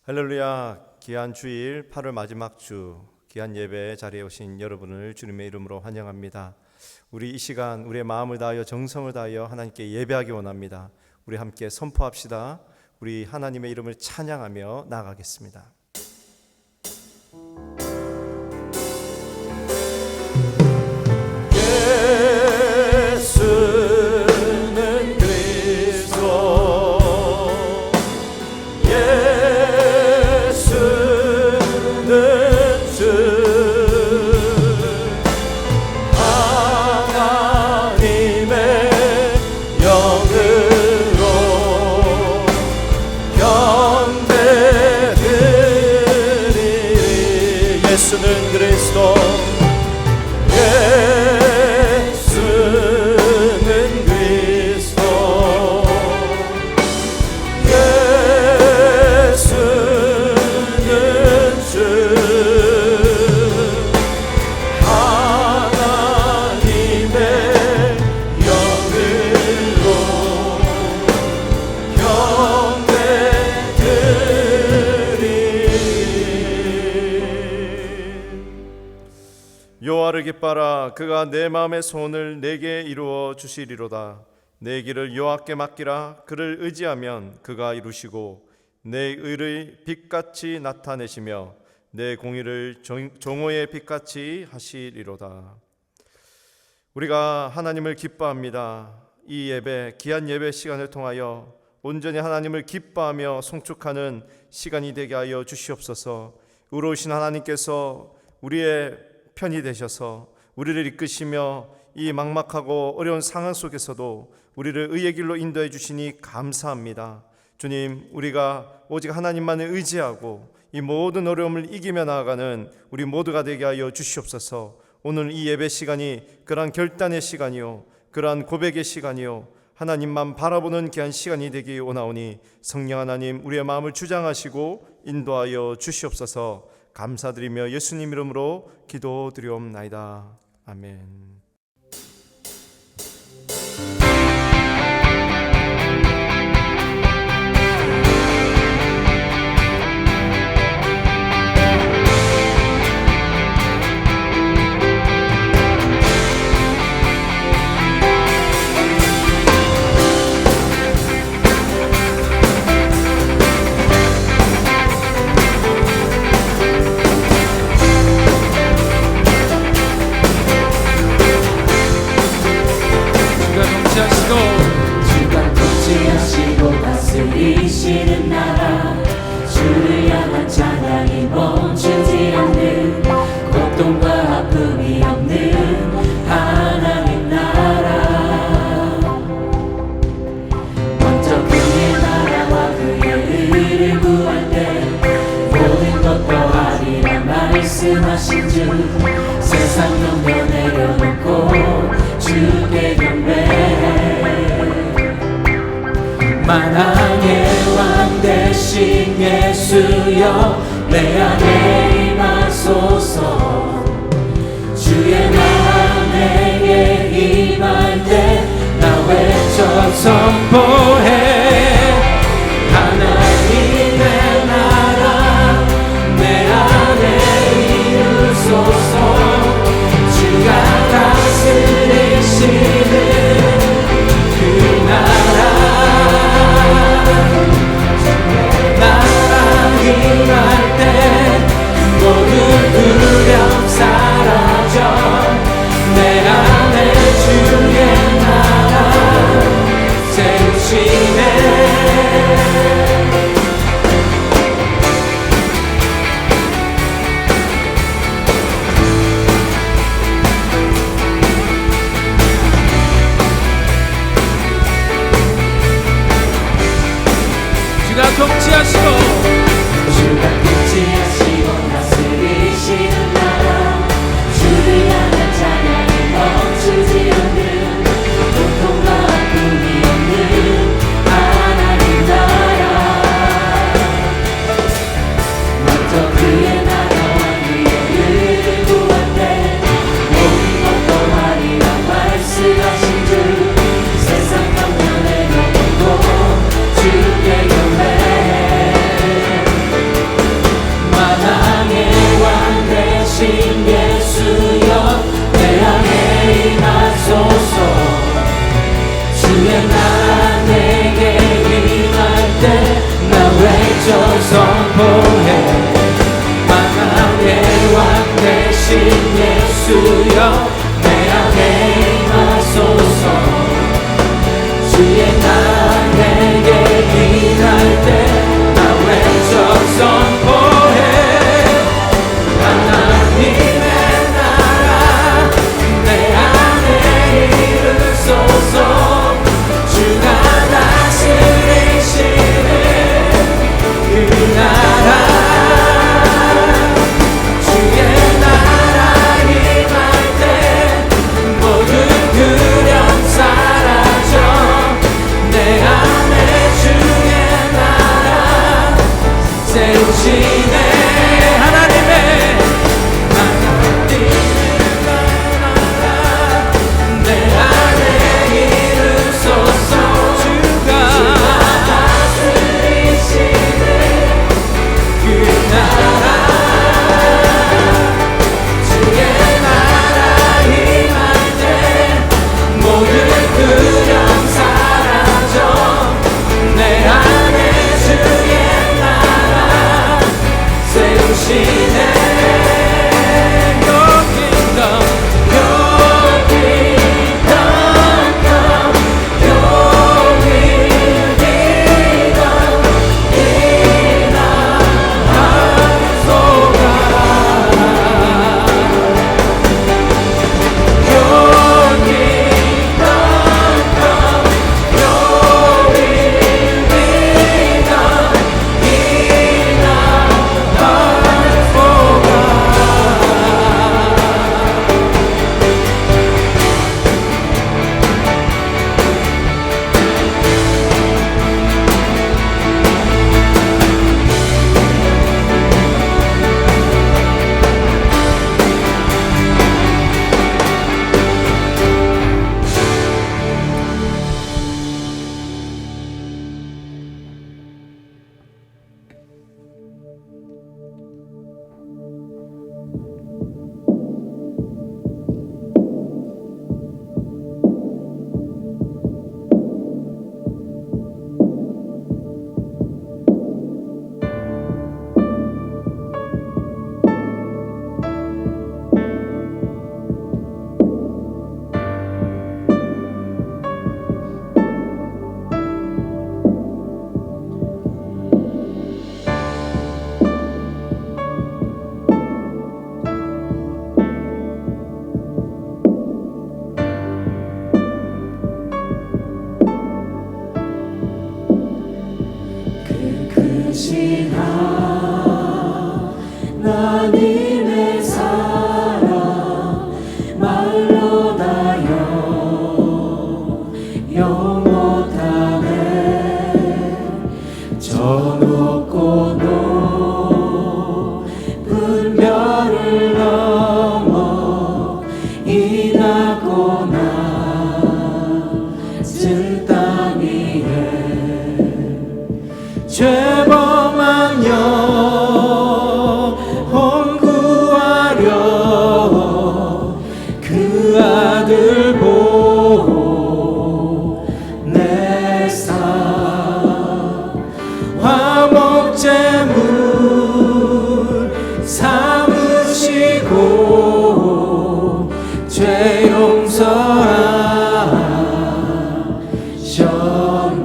할렐루야. 귀한 주일 8월 마지막 주 귀한 예배 자리에 오신 여러분을 주님의 이름으로 환영합니다. 우리 이 시간 우리의 마음을 다하여 정성을 다하여 하나님께 예배하기 원합니다. 우리 함께 선포합시다. 우리 하나님의 이름을 찬양하며 나아가겠습니다. 예수는 그리스도, 예수는 그리스도, 예수는 그리스도, 예수는 주, 하나님의 영으로 여호와를 기뻐하라. 그가 내 마음의 소원을 내게 이루어 주시리로다. 내 길을 여호와께 맡기라. 그를 의지하면 그가 이루시고 내 의를 빛같이 나타내시며 내 공의를 정오의 빛같이 하시리로다. 우리가 하나님을 기뻐합니다. 이 예배, 귀한 예배 시간을 통하여 온전히 하나님을 기뻐하며 송축하는 시간이 되게 하여 주시옵소서. 의로우신 하나님께서 우리의 편이 되셔서 우리를 이끄시며 이 막막하고 어려운 상황 속에서도 우리를 의의 길로 인도해 주시니 감사합니다. 주님, 우리가 오직 하나님만을 의지하고 이 모든 어려움을 이기며 나아가는 우리 모두가 되게 하여 주시옵소서. 오늘 이 예배 시간이 그러한 결단의 시간이요, 그러한 고백의 시간이요, 하나님만 바라보는 귀한 시간이 되기 원하오니 성령 하나님, 우리의 마음을 주장하시고 인도하여 주시옵소서. 감사드리며 예수님 이름으로 기도드리옵나이다. 아멘. 주가 통치하시고 다스리시는 나라, 주를 향한 찬양이 멈추지 않는, 고통과 아픔이 없는 하나님 나라. 먼저 그의 나라와 그의 의를 구할 때 모든 것 더하리라 말씀하신 주, 세상 염려 내려놓고 주께 경배해. 만왕의 왕 되신 예수여, 내 안에 임하소서. 주의 나라에 임할 때 나 외쳐 선포해. 하나님의 나라 내 안에 이루소서. 주가 다스리시는 그 나라, 임할 때 모든 두려움 사라져. 내 안에 주의 나라 세우시네. 주가 통치하시고 다스리시는 나라, 주를 향한 찬양이 멈추지 않는, 고통과 아픔이 없는 하나님 나라. 먼저 그의 나라와 그의 의를 구할 때 모든 것 더하리라 말씀하신 주, 세상 경륜에 넘어고 주께 경배해. 선포해 만왕의 왕 되신 예수여 내 안에 임하소서 주의 나라 내게 임할 때 나 외쳐 선포해 하나님의 나라 내 안에 이르소서 주가 다스리시는 그 나라 주의 나라 임할 때 모든 두려움 사라져 내 안에 주의 나라 세우시네 하나님의 내 안에 이르소서 주가 다스리시는 그 나라 주의 나라 임할 때 모든 두려움 사라져 내 안에 주의 나라 세우시네 크신 하나님의 사랑 말로 다여 영원하네 저 높고 높은 별을 넘어 이 낮고 낮은 땅 위에 죄범한 영혼 구하려 그 아들 보내사 화목제물 삼으시고 죄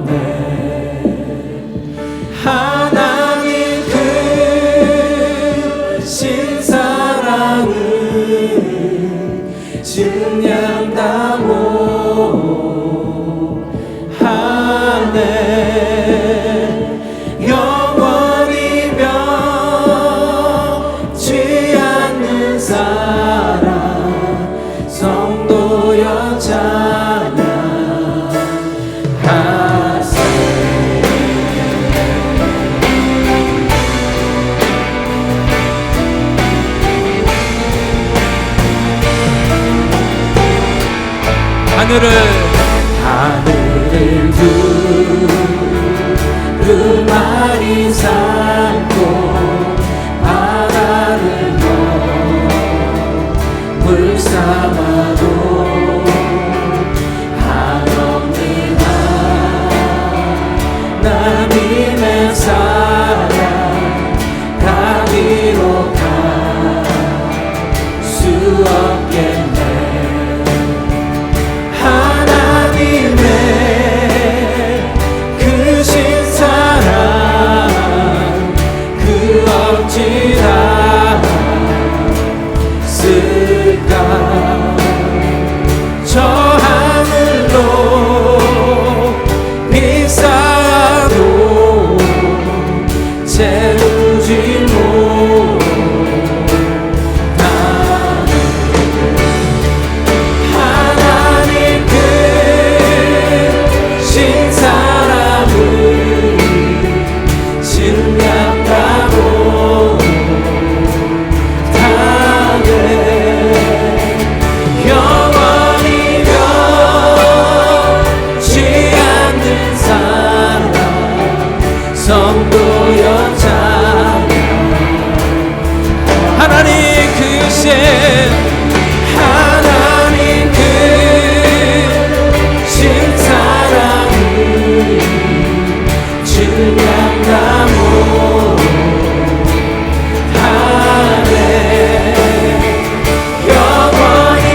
용서하셨네 하나님 크신 사랑을 증량다 못하네 영원히 변치 않는 사랑 성도여 찬양하세 하늘을 두루마리 삼고 바다를 물 삼아도 한없는 하나님의 사랑 세우지 못하네. 하나님 크신 사랑을 증명하고 다네. 영원히 변치 않는 사랑 성도여 찬양. 하나님 크신 하나님 크신 사랑을 증명하고 하네. 영원히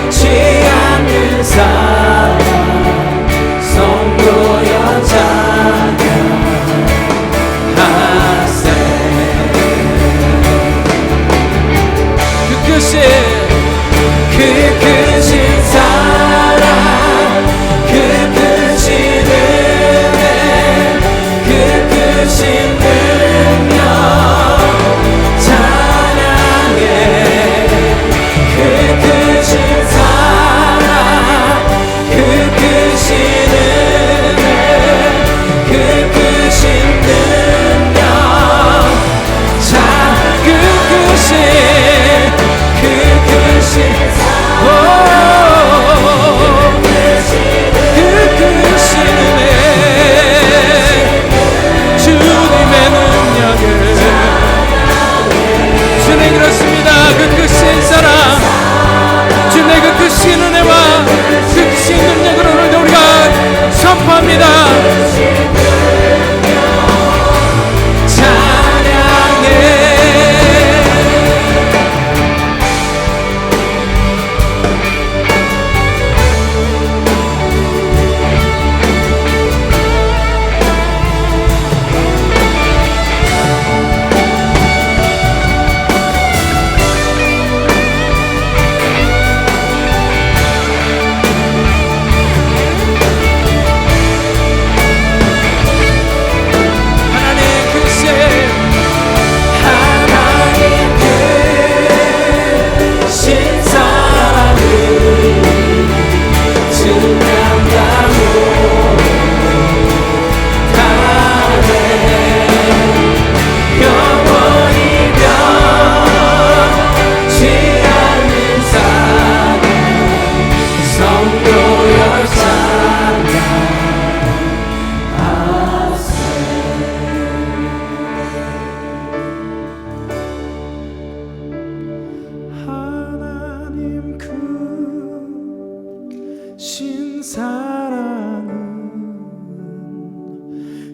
변치 않는 사랑 성도여 찬양하세. 그 크신 사랑 그 크신 은혜 그 크신 능력 찬양해. 그 크신 사랑 그 크신 은혜 그 크신 능력 그 크신 은혜 주님의 능력을 주님 그렇습니다. 그 크신 사랑 주님의 그 크신 은혜와 그 크신 능력을 오늘도 우리가 선포합니다. 찬양해. 사랑은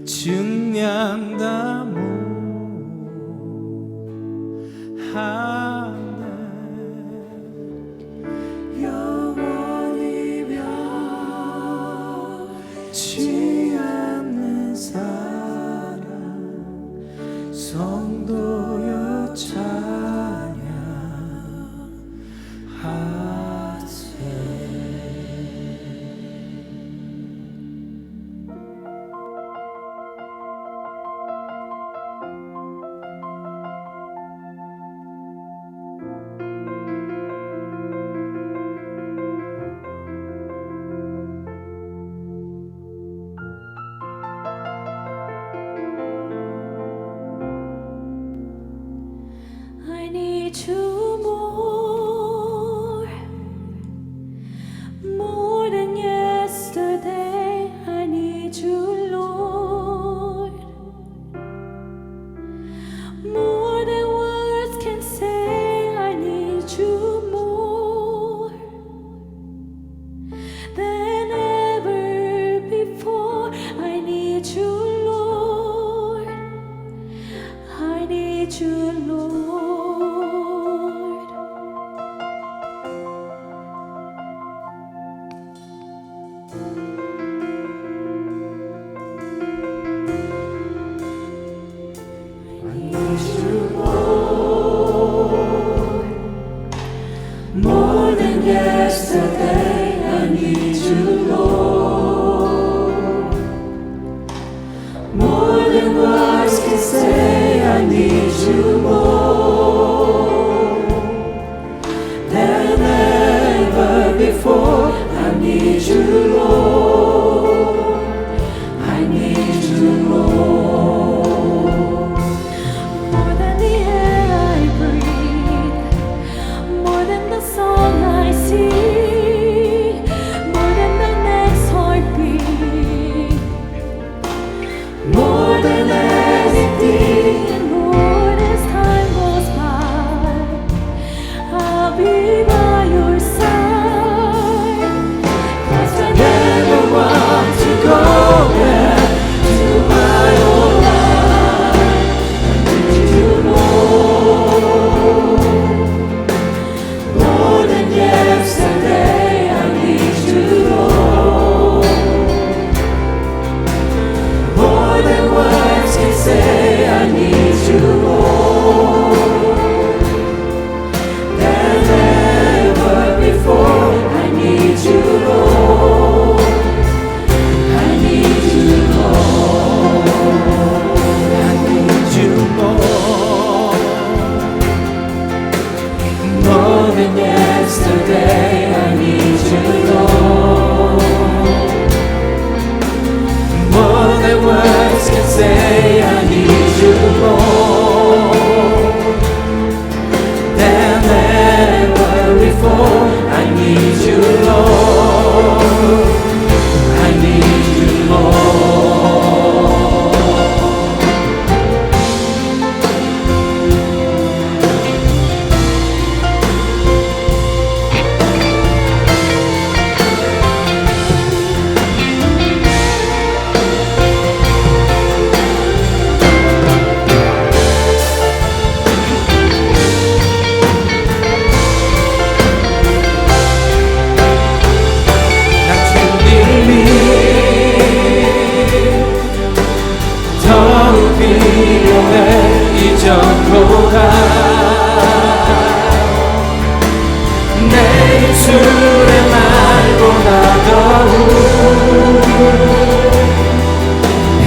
증량다 못하네. 영원히 변치 않는 사랑 성도여 찬양하세. I need you more than yesterday. I need you, Lord, more than words can say. I need you more than ever before. I need you, Lord. I need you, Lord. More than words can say, I need you more than ever before. I need you, Lord. I need you, Lord. More than the air I breathe, more than the song I sing, more than the next heartbeat, more than anything. And Lord, as time goes by, I'll be by your side. 'Cause I never want to go back to my old life. I need you, Lord. More than yesterday, I need you, Lord. More than words can say, I need you, Lord. Than ever before, I need you, Lord. I need you, Lord. I need you more. More than yesterday, I need you, Lord. More than words can say, I need you, Lord. Than ever before, I need you, Lord. I need you, Lord. 나 주님이 더욱 필요해 이전보다 내 입술의 말보다 더욱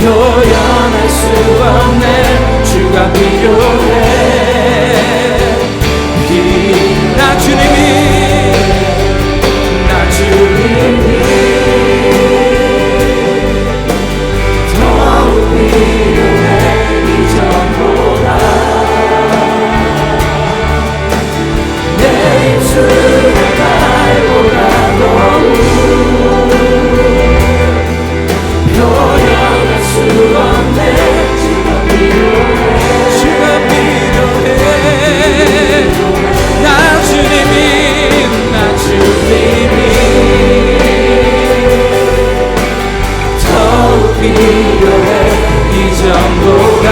표현할 수 없네 주가 필요해 나 주님이 더욱 필요해 이전보다 내 입술의 말보다 더욱 표현할 수 없네 주가 필요해 나 주님이 더욱 필요해 이전보다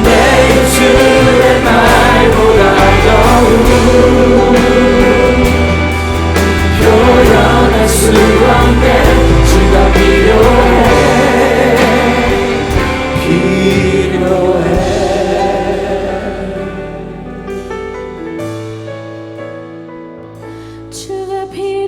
내 입술의 말보다 더욱 표현할 수 없네 주가 필요해 주가 필요해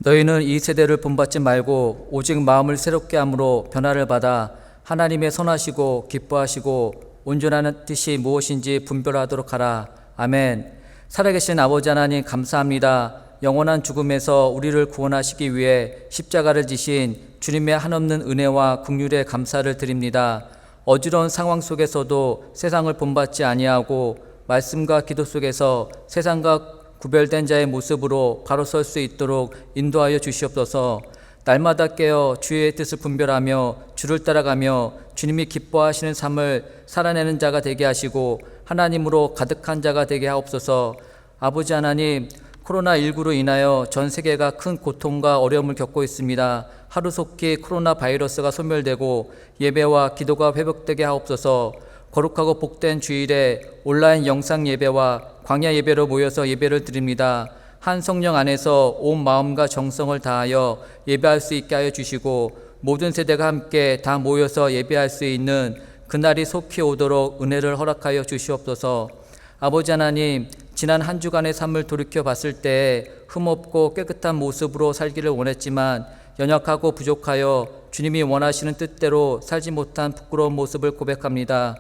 너희는 이 세대를 본받지 말고 오직 마음을 새롭게 함으로 변화를 받아 하나님의 선하시고 기뻐하시고 온전한 뜻이 무엇인지 분별하도록 하라. 아멘. 살아계신 아버지 하나님 감사합니다. 영원한 죽음에서 우리를 구원하시기 위해 십자가를 지신 주님의 한없는 은혜와 긍휼에 감사를 드립니다. 어지러운 상황 속에서도 세상을 본받지 아니하고 말씀과 기도 속에서 세상과 구별된 자의 모습으로 바로 설 수 있도록 인도하여 주시옵소서. 날마다 깨어 주의 뜻을 분별하며 주를 따라가며 주님이 기뻐하시는 삶을 살아내는 자가 되게 하시고 하나님으로 가득한 자가 되게 하옵소서. 아버지 하나님, 코로나19로 인하여 전 세계가 큰 고통과 어려움을 겪고 있습니다. 하루속히 코로나 바이러스가 소멸되고 예배와 기도가 회복되게 하옵소서. 거룩하고 복된 주일에 온라인 영상 예배와 광야 예배로 모여서 예배를 드립니다. 한 성령 안에서 온 마음과 정성을 다하여 예배할 수 있게 하여 주시고 모든 세대가 함께 다 모여서 예배할 수 있는 그날이 속히 오도록 은혜를 허락하여 주시옵소서. 아버지 하나님, 지난 한 주간의 삶을 돌이켜 봤을 때 흠없고 깨끗한 모습으로 살기를 원했지만 연약하고 부족하여 주님이 원하시는 뜻대로 살지 못한 부끄러운 모습을 고백합니다.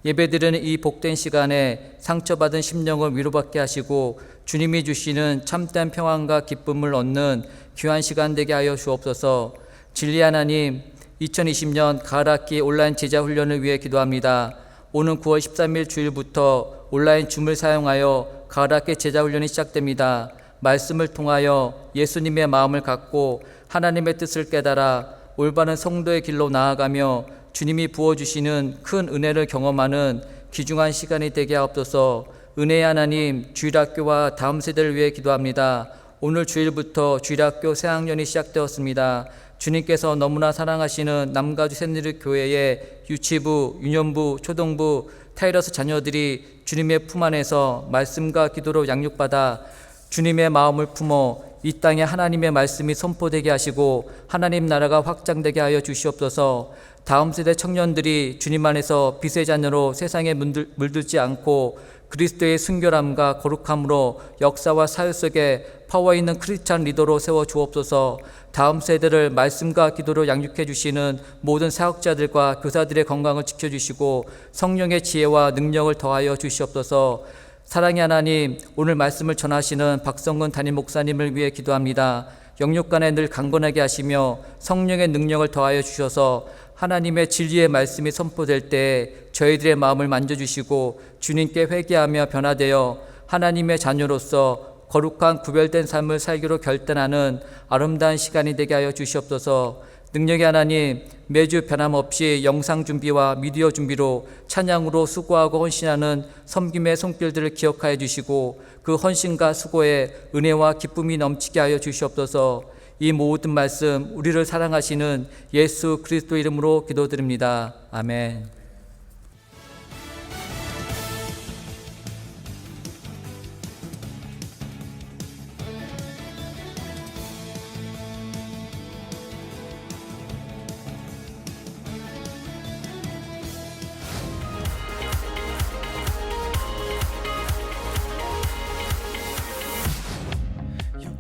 예배드리는 이 복된 시간에 상처받은 심령을 위로받게 하시고 주님이 주시는 참된 평안과 기쁨을 얻는 귀한 시간 되게 하여 주옵소서. 진리 하나님, 2020년 가을학기 온라인 제자훈련을 위해 기도합니다. 오는 9월 13일 주일부터 온라인 줌을 사용하여 가을학기 제자훈련이 시작됩니다. 말씀을 통하여 예수님의 마음을 갖고 하나님의 뜻을 깨달아 올바른 성도의 길로 나아가며 주님이 부어주시는 큰 은혜를 경험하는 귀중한 시간이 되게 하옵소서. 은혜의 하나님, 주일학교와 다음 세대를 위해 기도합니다. 오늘 주일부터 주일학교 새학년이 시작되었습니다. 주님께서 너무나 사랑하시는 남가주 새누리교회의 유치부, 유년부, 초등부, 타이러스 자녀들이 주님의 품 안에서 말씀과 기도로 양육받아 주님의 마음을 품어 이 땅에 하나님의 말씀이 선포되게 하시고 하나님 나라가 확장되게 하여 주시옵소서. 다음 세대 청년들이 주님 안에서 빛의 자녀로 세상에 물들지 않고 그리스도의 순결함과 거룩함으로 역사와 사회 속에 파워 있는 크리스찬 리더로 세워 주옵소서. 다음 세대를 말씀과 기도로 양육해 주시는 모든 사역자들과 교사들의 건강을 지켜주시고 성령의 지혜와 능력을 더하여 주시옵소서. 사랑의 하나님, 오늘 말씀을 전하시는 박성근 담임 목사님을 위해 기도합니다. 영육간에 늘 강건하게 하시며 성령의 능력을 더하여 주셔서 하나님의 진리의 말씀이 선포될 때 저희들의 마음을 만져주시고 주님께 회개하며 변화되어 하나님의 자녀로서 거룩한 구별된 삶을 살기로 결단하는 아름다운 시간이 되게 하여 주시옵소서. 능력의 하나님, 매주 변함없이 영상 준비와 미디어 준비로 찬양으로 수고하고 헌신하는 섬김의 손길들을 기억하여 주시고 그 헌신과 수고에 은혜와 기쁨이 넘치게 하여 주시옵소서. 이 모든 말씀 우리를 사랑하시는 예수 그리스도 이름으로 기도드립니다. 아멘.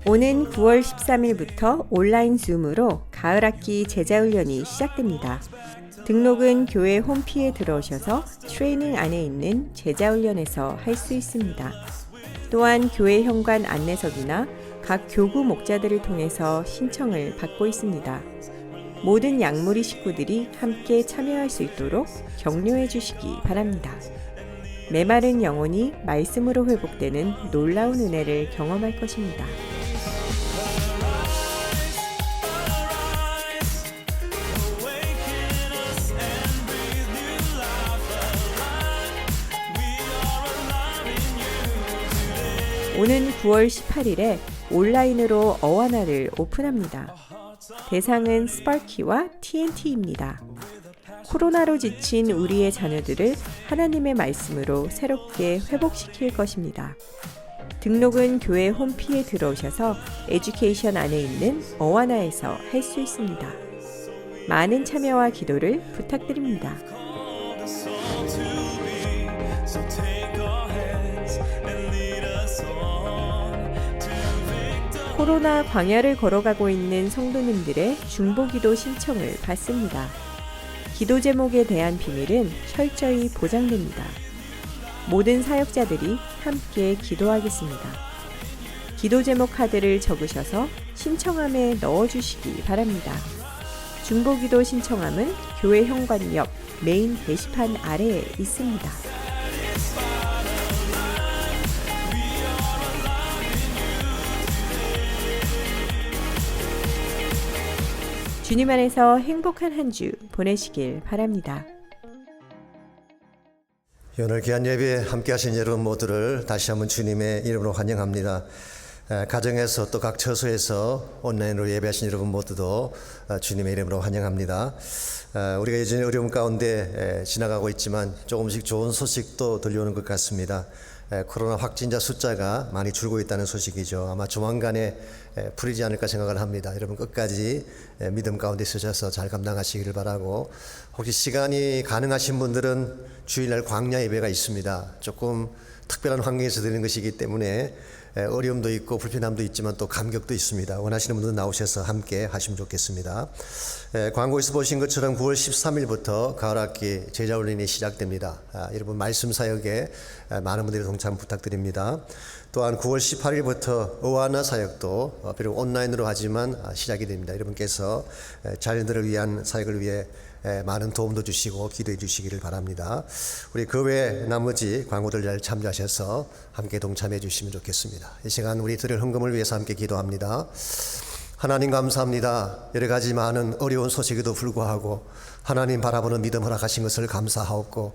오는 9월 13일부터 온라인 줌으로 가을학기 제자훈련이 시작됩니다. 등록은 교회 홈피에 들어오셔서 트레이닝 안에 있는 제자훈련에서 할 수 있습니다. 또한 교회 현관 안내석이나 각 교구 목자들을 통해서 신청을 받고 있습니다. 모든 양무리 식구들이 함께 참여할 수 있도록 격려해 주시기 바랍니다. 메마른 영혼이 말씀으로 회복되는 놀라운 은혜를 경험할 것입니다. 오는 9월 18일에 온라인으로 어와나를 오픈합니다. 대상은 스파키와 TNT입니다. 코로나로 지친 우리의 자녀들을 하나님의 말씀으로 새롭게 회복시킬 것입니다. 등록은 교회 홈피에 들어오셔서 에듀케이션 안에 있는 어와나에서 할 수 있습니다. 많은 참여와 기도를 부탁드립니다. 코로나 광야를 걸어가고 있는 성도님들의 중보기도 신청을 받습니다. 기도 제목에 대한 비밀은 철저히 보장됩니다. 모든 사역자들이 함께 기도하겠습니다. 기도 제목 카드를 적으셔서 신청함에 넣어주시기 바랍니다. 중보기도 신청함은 교회 현관 옆 메인 게시판 아래에 있습니다. 주님 안에서 행복한 한 주 보내시길 바랍니다. 오늘 귀한 예배에 함께 하신 여러분 모두를 다시 한번 주님의 이름으로 환영합니다. 가정에서 또 각 처소에서 온라인으로 예배하신 여러분 모두도 주님의 이름으로 환영합니다. 우리가 여전히 어려움 가운데 지나가고 있지만 조금씩 좋은 소식도 들려오는 것 같습니다. 코로나 확진자 숫자가 많이 줄고 있다는 소식이죠. 아마 조만간에 풀리지 않을까 생각을 합니다. 여러분 끝까지 믿음 가운데 있으셔서 잘 감당하시기를 바라고, 혹시 시간이 가능하신 분들은 주일날 광야 예배가 있습니다. 조금 특별한 환경에서 드리는 것이기 때문에 어려움도 있고 불편함도 있지만 또 감격도 있습니다. 원하시는 분들은 나오셔서 함께 하시면 좋겠습니다. 광고에서 보신 것처럼 9월 13일부터 가을학기 제자훈련이 시작됩니다. 여러분 말씀 사역에 많은 분들이 동참 부탁드립니다. 또한 9월 18일부터 어와나 사역도 비록 온라인으로 하지만 시작이 됩니다. 여러분께서 자녀들을 위한 사역을 위해 많은 도움도 주시고 기도해 주시기를 바랍니다. 우리 그 외 나머지 광고들 잘 참조하셔서 함께 동참해 주시면 좋겠습니다. 이 시간 우리 드릴 헌금을 위해서 함께 기도합니다. 하나님 감사합니다. 여러 가지 많은 어려운 소식에도 불구하고 하나님 바라보는 믿음 허락하신 것을 감사하옵고,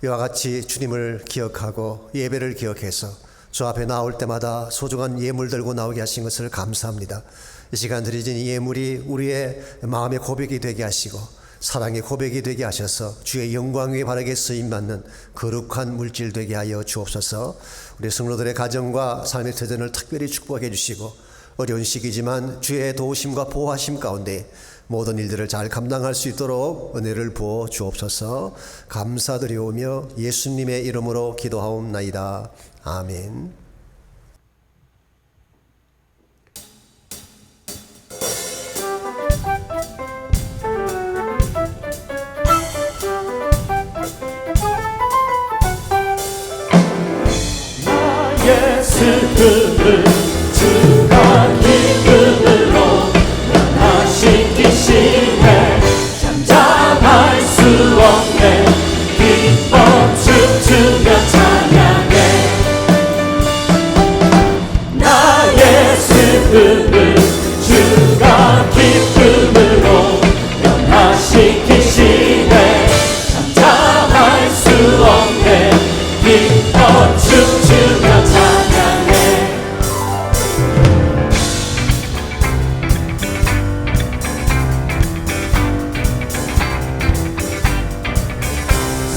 이와 같이 주님을 기억하고 예배를 기억해서 주 앞에 나올 때마다 소중한 예물 들고 나오게 하신 것을 감사합니다. 이 시간 드려진 이 예물이 우리의 마음의 고백이 되게 하시고 사랑의 고백이 되게 하셔서 주의 영광 위에 바르게 쓰임받는 거룩한 물질 되게 하여 주옵소서. 우리 성도들의 가정과 삶의 터전을 특별히 축복해 주시고, 어려운 시기지만 주의 도우심과 보호하심 가운데 모든 일들을 잘 감당할 수 있도록 은혜를 부어 주옵소서. 감사드리오며 예수님의 이름으로 기도하옵나이다. 아멘. 슬픔을 주가 기쁨으로 변화시키시네. 잠잠할 수 없네. 기뻐 춤추며 찬양해. 나의 슬픔을 주가 기쁨으로 변화시키시네. 잠잠할 수 없네. 기뻐 춤추며 찬양해.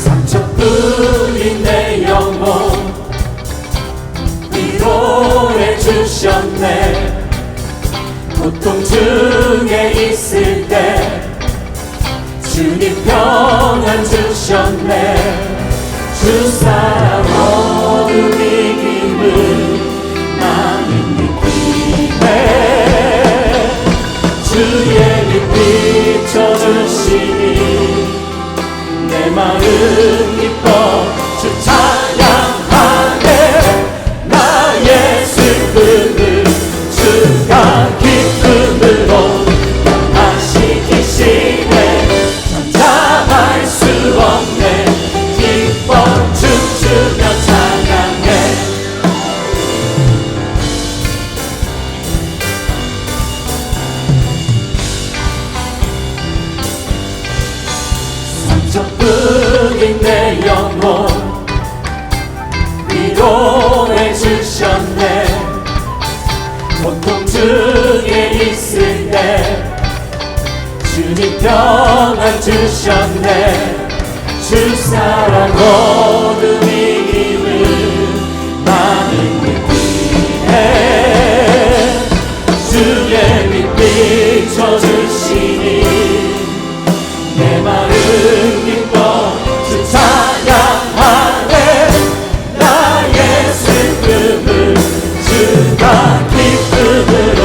상처뿐인 내 영혼 위로해 주셨네. 고통 중에 있을 때 주님 평안 주셨네. 주 사랑 어둠 이김을 나는 느끼네. 주의 빛 비춰주시니 내 마음 기뻐 주 찬양하네. 나의 슬픔을 주가 기쁨으로 변화시키시네. 잠잠할 수 없네. 기뻐 춤추며 찬양해. 상처뿐인 내 영혼 위로해 주셨네. 고통 중에 있을 때 주님 평안 주셨네. 주 사랑 어둠 이김을 나는 느끼네. 주의 빛 비춰주시니 내 마음 기뻐 주 찬양하네. 나의 슬픔을 주가 기쁨으로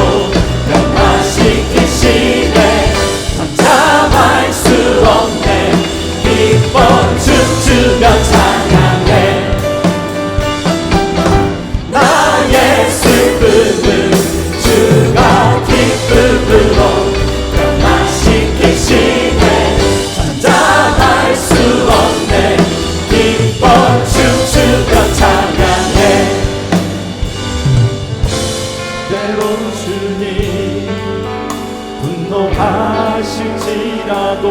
변화시키시네. 잠잠할 수 없네. 기뻐 춤추며 찬양해. 나의 슬픔을 주가 기쁨으로 변화시키시네. 잠잠할 수 없네. 기뻐 춤추며 찬양해. 때론 주님 분노하실지라도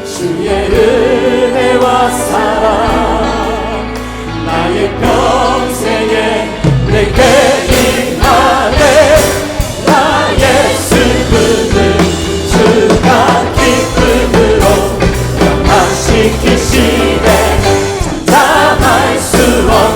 주의 은혜와 사랑 나의 평생에 내게 임하네. 나의 슬픔을 주가 기쁨으로 변화시키시네. 잠잠할 수 없네.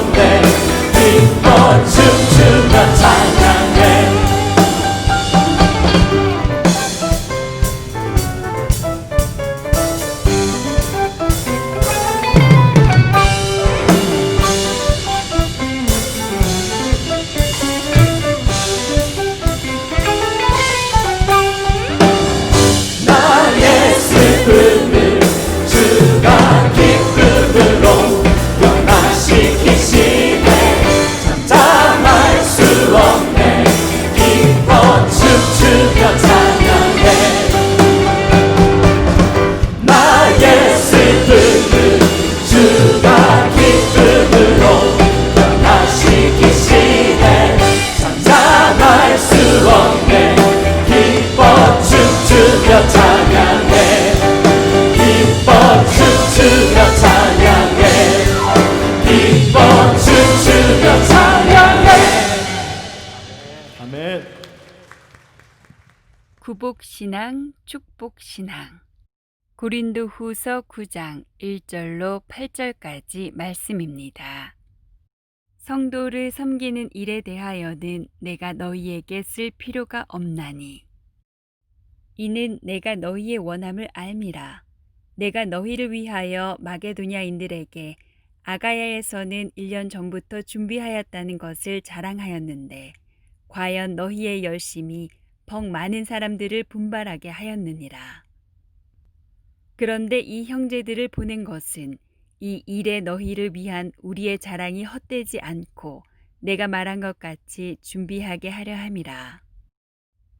구복신앙, 축복신앙. 고린도후서 9장 1절로 8절까지 말씀입니다. 성도를 섬기는 일에 대하여는 내가 너희에게 쓸 필요가 없나니 이는 내가 너희의 원함을 알미라. 내가 너희를 위하여 마게도냐인들에게 아가야에서는 1년 전부터 준비하였다는 것을 자랑하였는데 과연 너희의 열심이 벅 많은 사람들을 분발하게 하였느니라. 그런데 이 형제들을 보낸 것은 이 일에 너희를 위한 우리의 자랑이 헛되지 않고 내가 말한 것 같이 준비하게 하려 함이라.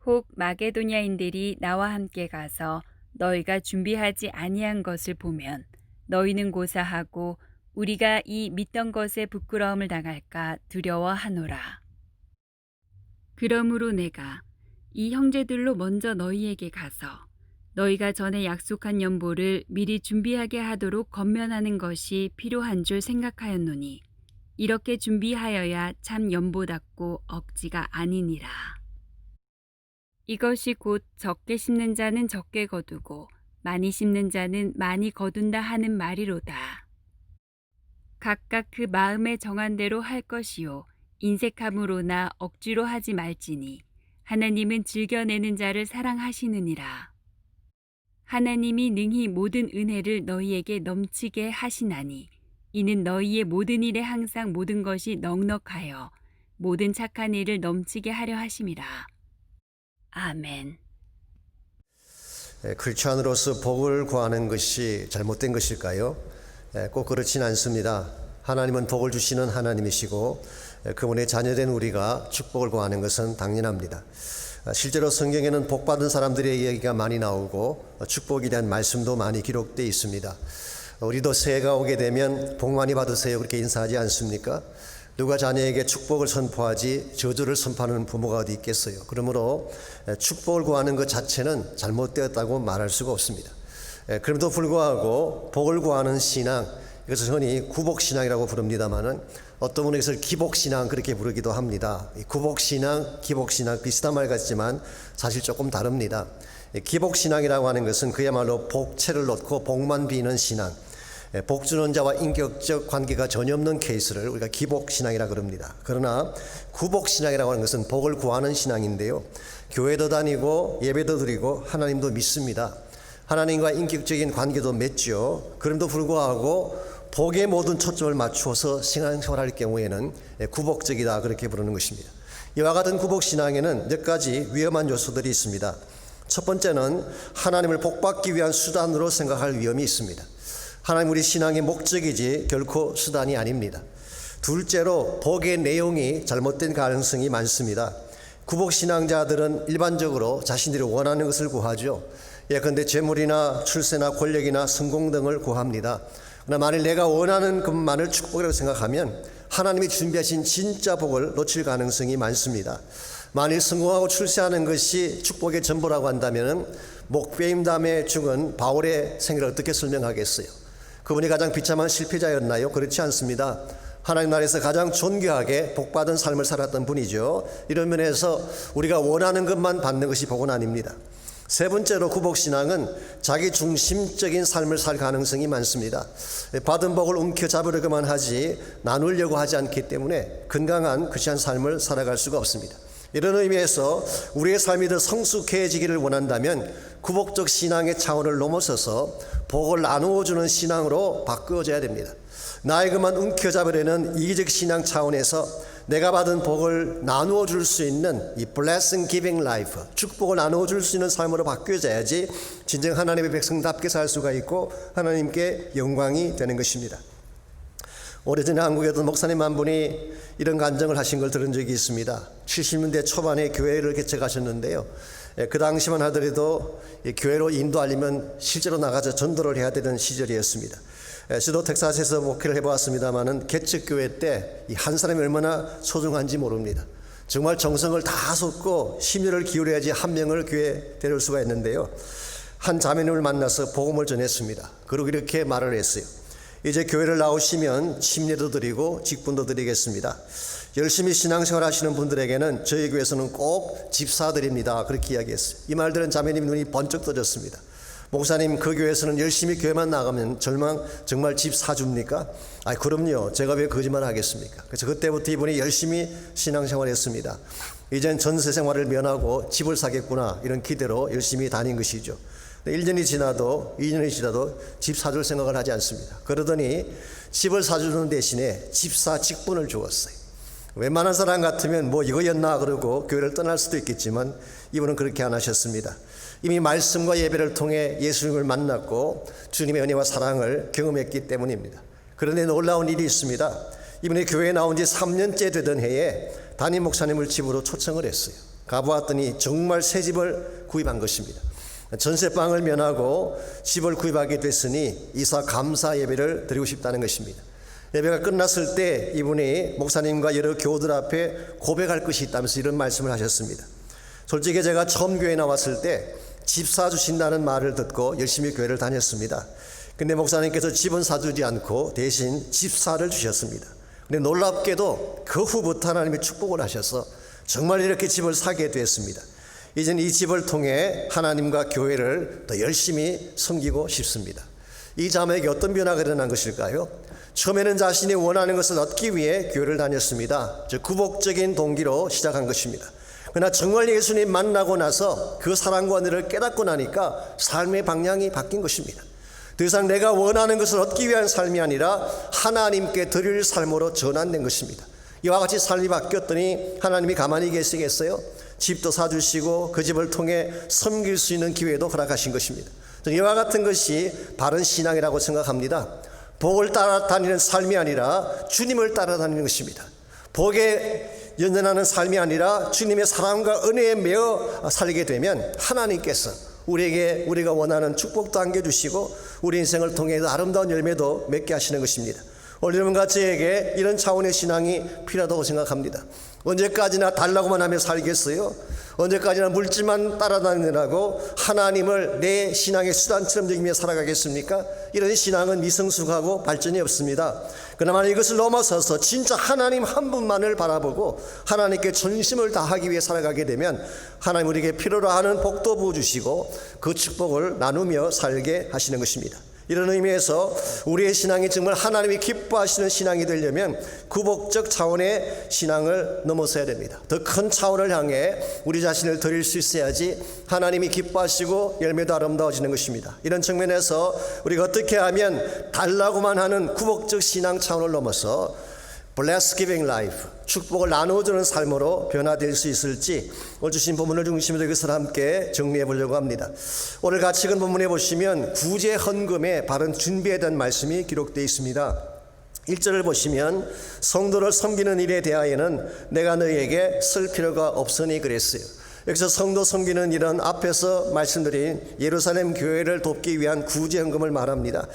혹 마게도냐인들이 나와 함께 가서 너희가 준비하지 아니한 것을 보면 너희는 고사하고 우리가 이 믿던 것에 부끄러움을 당할까 두려워하노라. 그러므로 내가 이 형제들로 먼저 너희에게 가서 너희가 전에 약속한 연보를 미리 준비하게 하도록 권면하는 것이 필요한 줄 생각하였노니 이렇게 준비하여야 참 연보답고 억지가 아니니라. 이것이 곧 적게 심는 자는 적게 거두고 많이 심는 자는 많이 거둔다 하는 말이로다. 각각 그 마음에 정한 대로 할 것이요 인색함으로나 억지로 하지 말지니 하나님은 즐겨내는 자를 사랑하시느니라. 하나님이 능히 모든 은혜를 너희에게 넘치게 하시나니 이는 너희의 모든 일에 항상 모든 것이 넉넉하여 모든 착한 일을 넘치게 하려 하심이라. 아멘. 크리스천으로서 복을 구하는 것이 잘못된 것일까요? 꼭 그렇진 않습니다. 하나님은 복을 주시는 하나님이시고 그분의 자녀된 우리가 축복을 구하는 것은 당연합니다. 실제로 성경에는 복받은 사람들의 이야기가 많이 나오고 축복에 대한 말씀도 많이 기록되어 있습니다. 우리도 새해가 오게 되면 복 많이 받으세요 그렇게 인사하지 않습니까? 누가 자녀에게 축복을 선포하지 저주를 선포하는 부모가 어디 있겠어요. 그러므로 축복을 구하는 것 자체는 잘못되었다고 말할 수가 없습니다. 그럼에도 불구하고 복을 구하는 신앙, 이것을 흔히 구복신앙이라고 부릅니다마는 어떤 분은 이것을 기복신앙 그렇게 부르기도 합니다. 구복신앙, 기복신앙 비슷한 말 같지만 사실 조금 다릅니다. 기복신앙이라고 하는 것은 그야말로 복채를 놓고 복만 비는 신앙, 복 주는 자와 인격적 관계가 전혀 없는 케이스를 우리가 기복신앙이라고 그럽니다. 그러나 구복신앙이라고 하는 것은 복을 구하는 신앙인데요, 교회도 다니고 예배도 드리고 하나님도 믿습니다. 하나님과 인격적인 관계도 맺죠. 그럼에도 불구하고 복의 모든 초점을 맞추어서 신앙생활할 경우에는 구복적이다 그렇게 부르는 것입니다. 이와 같은 구복신앙에는 몇 가지 위험한 요소들이 있습니다. 첫 번째는 하나님을 복받기 위한 수단으로 생각할 위험이 있습니다. 하나님 우리 신앙의 목적이지 결코 수단이 아닙니다. 둘째로 복의 내용이 잘못된 가능성이 많습니다. 구복신앙자들은 일반적으로 자신들이 원하는 것을 구하죠. 예컨대 재물이나 출세나 권력이나 성공 등을 구합니다. 그러나 만일 내가 원하는 것만을 축복이라고 생각하면 하나님이 준비하신 진짜 복을 놓칠 가능성이 많습니다. 만일 성공하고 출세하는 것이 축복의 전부라고 한다면 목배임담에 죽은 바울의 생애를 어떻게 설명하겠어요? 그분이 가장 비참한 실패자였나요? 그렇지 않습니다. 하나님 나라에서 가장 존귀하게 복받은 삶을 살았던 분이죠. 이런 면에서 우리가 원하는 것만 받는 것이 복은 아닙니다. 세 번째로 구복신앙은 자기 중심적인 삶을 살 가능성이 많습니다. 받은 복을 움켜잡으려고만 하지 나누려고 하지 않기 때문에 건강한 크리스찬 삶을 살아갈 수가 없습니다. 이런 의미에서 우리의 삶이 더 성숙해지기를 원한다면 구복적 신앙의 차원을 넘어서서 복을 나누어주는 신앙으로 바꾸어져야 됩니다. 나의 것만 움켜잡으려는 이기적 신앙 차원에서 내가 받은 복을 나누어 줄 수 있는 이 blessing giving life, 축복을 나누어 줄 수 있는 삶으로 바뀌어져야지 진정 하나님의 백성답게 살 수가 있고 하나님께 영광이 되는 것입니다. 오래전에 한국에 어떤 목사님 한 분이 이런 간증을 하신 걸 들은 적이 있습니다. 70년대 초반에 교회를 개척하셨는데요, 그 당시만 하더라도 교회로 인도하려면 실제로 나가서 전도를 해야 되는 시절이었습니다. 저도 텍사스에서 목회를 해보았습니다마는 개척교회 때 한 사람이 얼마나 소중한지 모릅니다. 정말 정성을 다 쏟고 심혈을 기울여야지 한 명을 교회에 데려올 수가 있는데요, 한 자매님을 만나서 복음을 전했습니다. 그리고 이렇게 말을 했어요. 이제 교회를 나오시면 침례도 드리고 직분도 드리겠습니다. 열심히 신앙생활 하시는 분들에게는 저희 교회에서는 꼭 집사드립니다. 그렇게 이야기했어요. 이 말들은 자매님 눈이 번쩍 떠졌습니다. 목사님, 그 교회에서는 열심히 교회만 나가면 정말 집 사줍니까? 그럼요. 제가 왜 거짓말 하겠습니까? 그래서 그때부터 이분이 열심히 신앙생활했습니다. 이젠 전세 생활을 면하고 집을 사겠구나, 이런 기대로 열심히 다닌 것이죠. 1년이 지나도 2년이 지나도 집 사줄 생각을 하지 않습니다. 그러더니 집을 사주는 대신에 집사 직분을 주었어요. 웬만한 사람 같으면 뭐 이거였나 그러고 교회를 떠날 수도 있겠지만 이분은 그렇게 안 하셨습니다. 이미 말씀과 예배를 통해 예수님을 만났고 주님의 은혜와 사랑을 경험했기 때문입니다. 그런데 놀라운 일이 있습니다. 이분이 교회에 나온 지 3년째 되던 해에 담임 목사님을 집으로 초청을 했어요. 가보았더니 정말 새 집을 구입한 것입니다. 전세방을 면하고 집을 구입하게 됐으니 이사 감사 예배를 드리고 싶다는 것입니다. 예배가 끝났을 때 이분이 목사님과 여러 교우들 앞에 고백할 것이 있다면서 이런 말씀을 하셨습니다. 솔직히 제가 처음 교회에 나왔을 때 집 사주신다는 말을 듣고 열심히 교회를 다녔습니다. 근데 목사님께서 집은 사주지 않고 대신 집사를 주셨습니다. 근데 놀랍게도 그 후부터 하나님이 축복을 하셔서 정말 이렇게 집을 사게 됐습니다. 이제는 이 집을 통해 하나님과 교회를 더 열심히 섬기고 싶습니다. 이 자매에게 어떤 변화가 일어난 것일까요? 처음에는 자신이 원하는 것을 얻기 위해 교회를 다녔습니다. 즉 구복적인 동기로 시작한 것입니다. 그러나 정말 예수님 만나고 나서 그 사랑과 은혜를 깨닫고 나니까 삶의 방향이 바뀐 것입니다. 더 이상 내가 원하는 것을 얻기 위한 삶이 아니라 하나님께 드릴 삶으로 전환된 것입니다. 이와 같이 삶이 바뀌었더니 하나님이 가만히 계시겠어요? 집도 사주시고 그 집을 통해 섬길 수 있는 기회도 허락하신 것입니다. 이와 같은 것이 바른 신앙이라고 생각합니다. 복을 따라다니는 삶이 아니라 주님을 따라다니는 것입니다. 복에 연연하는 삶이 아니라 주님의 사랑과 은혜에 매어 살게 되면 하나님께서 우리에게 우리가 원하는 축복도 안겨주시고 우리 인생을 통해 아름다운 열매도 맺게 하시는 것입니다. 오늘 여러분과 저에게 이런 차원의 신앙이 필요하다고 생각합니다. 언제까지나 달라고만 하며 살겠어요? 언제까지나 물질만 따라다니느라고 하나님을 내 신앙의 수단처럼 여기며 살아가겠습니까? 이런 신앙은 미성숙하고 발전이 없습니다. 그나마 이것을 넘어서서 진짜 하나님 한 분만을 바라보고 하나님께 전심을 다하기 위해 살아가게 되면 하나님 우리에게 필요로 하는 복도 부어주시고 그 축복을 나누며 살게 하시는 것입니다. 이런 의미에서 우리의 신앙이 정말 하나님이 기뻐하시는 신앙이 되려면 구복적 차원의 신앙을 넘어서야 됩니다. 더 큰 차원을 향해 우리 자신을 드릴 수 있어야지 하나님이 기뻐하시고 열매도 아름다워지는 것입니다. 이런 측면에서 우리가 어떻게 하면 달라고만 하는 구복적 신앙 차원을 넘어서 Bless Giving Life, 축복을 나누어주는 삶으로 변화될 수 있을지 오늘 주신 본문을 중심으로 이것을 함께 정리해 보려고 합니다. 오늘 같이 읽은 본문에 보시면 구제 헌금의 바른 준비에 대한 말씀이 기록되어 있습니다. 1절을 보시면 성도를 섬기는 일에 대하여는 내가 너희에게 쓸 필요가 없으니 그랬어요. 여기서 성도 섬기는 일은 앞에서 말씀드린 예루살렘 교회를 돕기 위한 구제 헌금을 말합니다.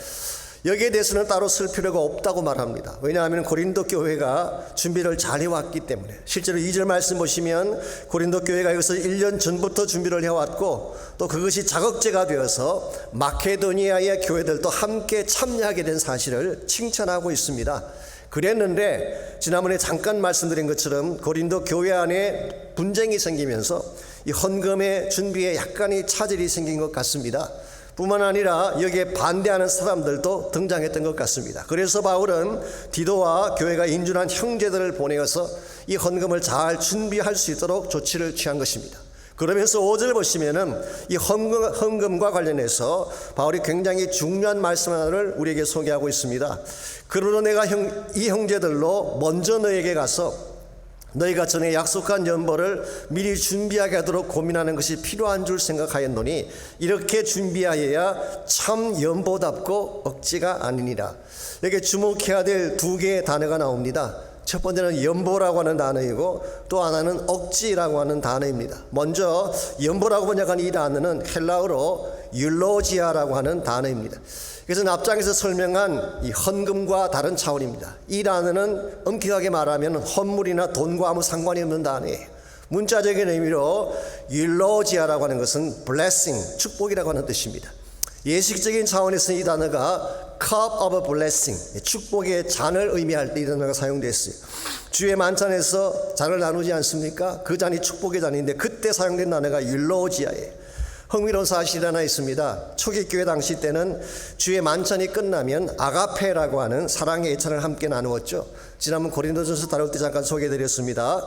여기에 대해서는 따로 쓸 필요가 없다고 말합니다. 왜냐하면 고린도 교회가 준비를 잘 해왔기 때문에. 실제로 2절 말씀 보시면 고린도 교회가 여기서 1년 전부터 준비를 해왔고 또 그것이 자극제가 되어서 마케도니아의 교회들도 함께 참여하게 된 사실을 칭찬하고 있습니다. 그랬는데 지난번에 잠깐 말씀드린 것처럼 고린도 교회 안에 분쟁이 생기면서 이 헌금의 준비에 약간의 차질이 생긴 것 같습니다. 뿐만 아니라 여기에 반대하는 사람들도 등장했던 것 같습니다. 그래서 바울은 디도와 교회가 인준한 형제들을 보내어서 이 헌금을 잘 준비할 수 있도록 조치를 취한 것입니다. 그러면서 5절 보시면은 이 헌금과 관련해서 바울이 굉장히 중요한 말씀 하나를 우리에게 소개하고 있습니다. 그러므로 내가 이 형제들로 먼저 너에게 가서 너희가 전에 약속한 연보를 미리 준비하게 하도록 고민하는 것이 필요한 줄 생각하였노니 이렇게 준비하여야 참 연보답고 억지가 아니니라. 여기 주목해야 될 두 개의 단어가 나옵니다. 첫 번째는 연보라고 하는 단어이고 또 하나는 억지라고 하는 단어입니다. 먼저 연보라고 번역한 이 단어는 헬라어로 율로지아라고 하는 단어입니다. 그래서 앞장에서 설명한 이 헌금과 다른 차원입니다. 이 단어는 엄격하게 말하면 헌물이나 돈과 아무 상관이 없는 단어예요. 문자적인 의미로 율로지아라고 하는 것은 blessing, 축복이라고 하는 뜻입니다. 예식적인 차원에서 이 단어가 cup of blessing, 축복의 잔을 의미할 때 이 단어가 사용됐어요. 주의 만찬에서 잔을 나누지 않습니까? 그 잔이 축복의 잔인데 그때 사용된 단어가 율로지아예요. 흥미로운 사실이 하나 있습니다. 초기 교회 당시 때는 주의 만찬이 끝나면 아가페라고 하는 사랑의 예찬을 함께 나누었죠. 지난번 고린도전서 다룰 때 잠깐 소개해드렸습니다.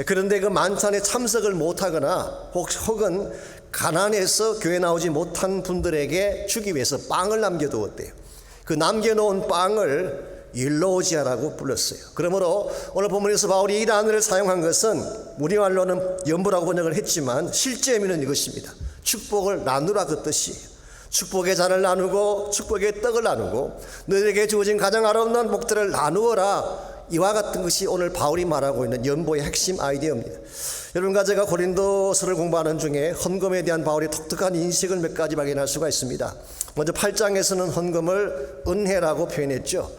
그런데 그 만찬에 참석을 못하거나 혹은 가난해서 교회 나오지 못한 분들에게 주기 위해서 빵을 남겨두었대요. 그 남겨놓은 빵을 율로지아라고 불렀어요. 그러므로 오늘 본문에서 바울이 이 단어를 사용한 것은 우리말로는 연보라고 번역을 했지만 실제 의미는 이것입니다. 축복을 나누라 그 뜻이에요. 축복의 잔을 나누고 축복의 떡을 나누고 너에게 주어진 가장 아름다운 복들을 나누어라. 이와 같은 것이 오늘 바울이 말하고 있는 연보의 핵심 아이디어입니다. 여러분과 제가 고린도서를 공부하는 중에 헌금에 대한 바울의 독특한 인식을 몇 가지 발견할 수가 있습니다. 먼저 8장에서는 헌금을 은혜라고 표현했죠.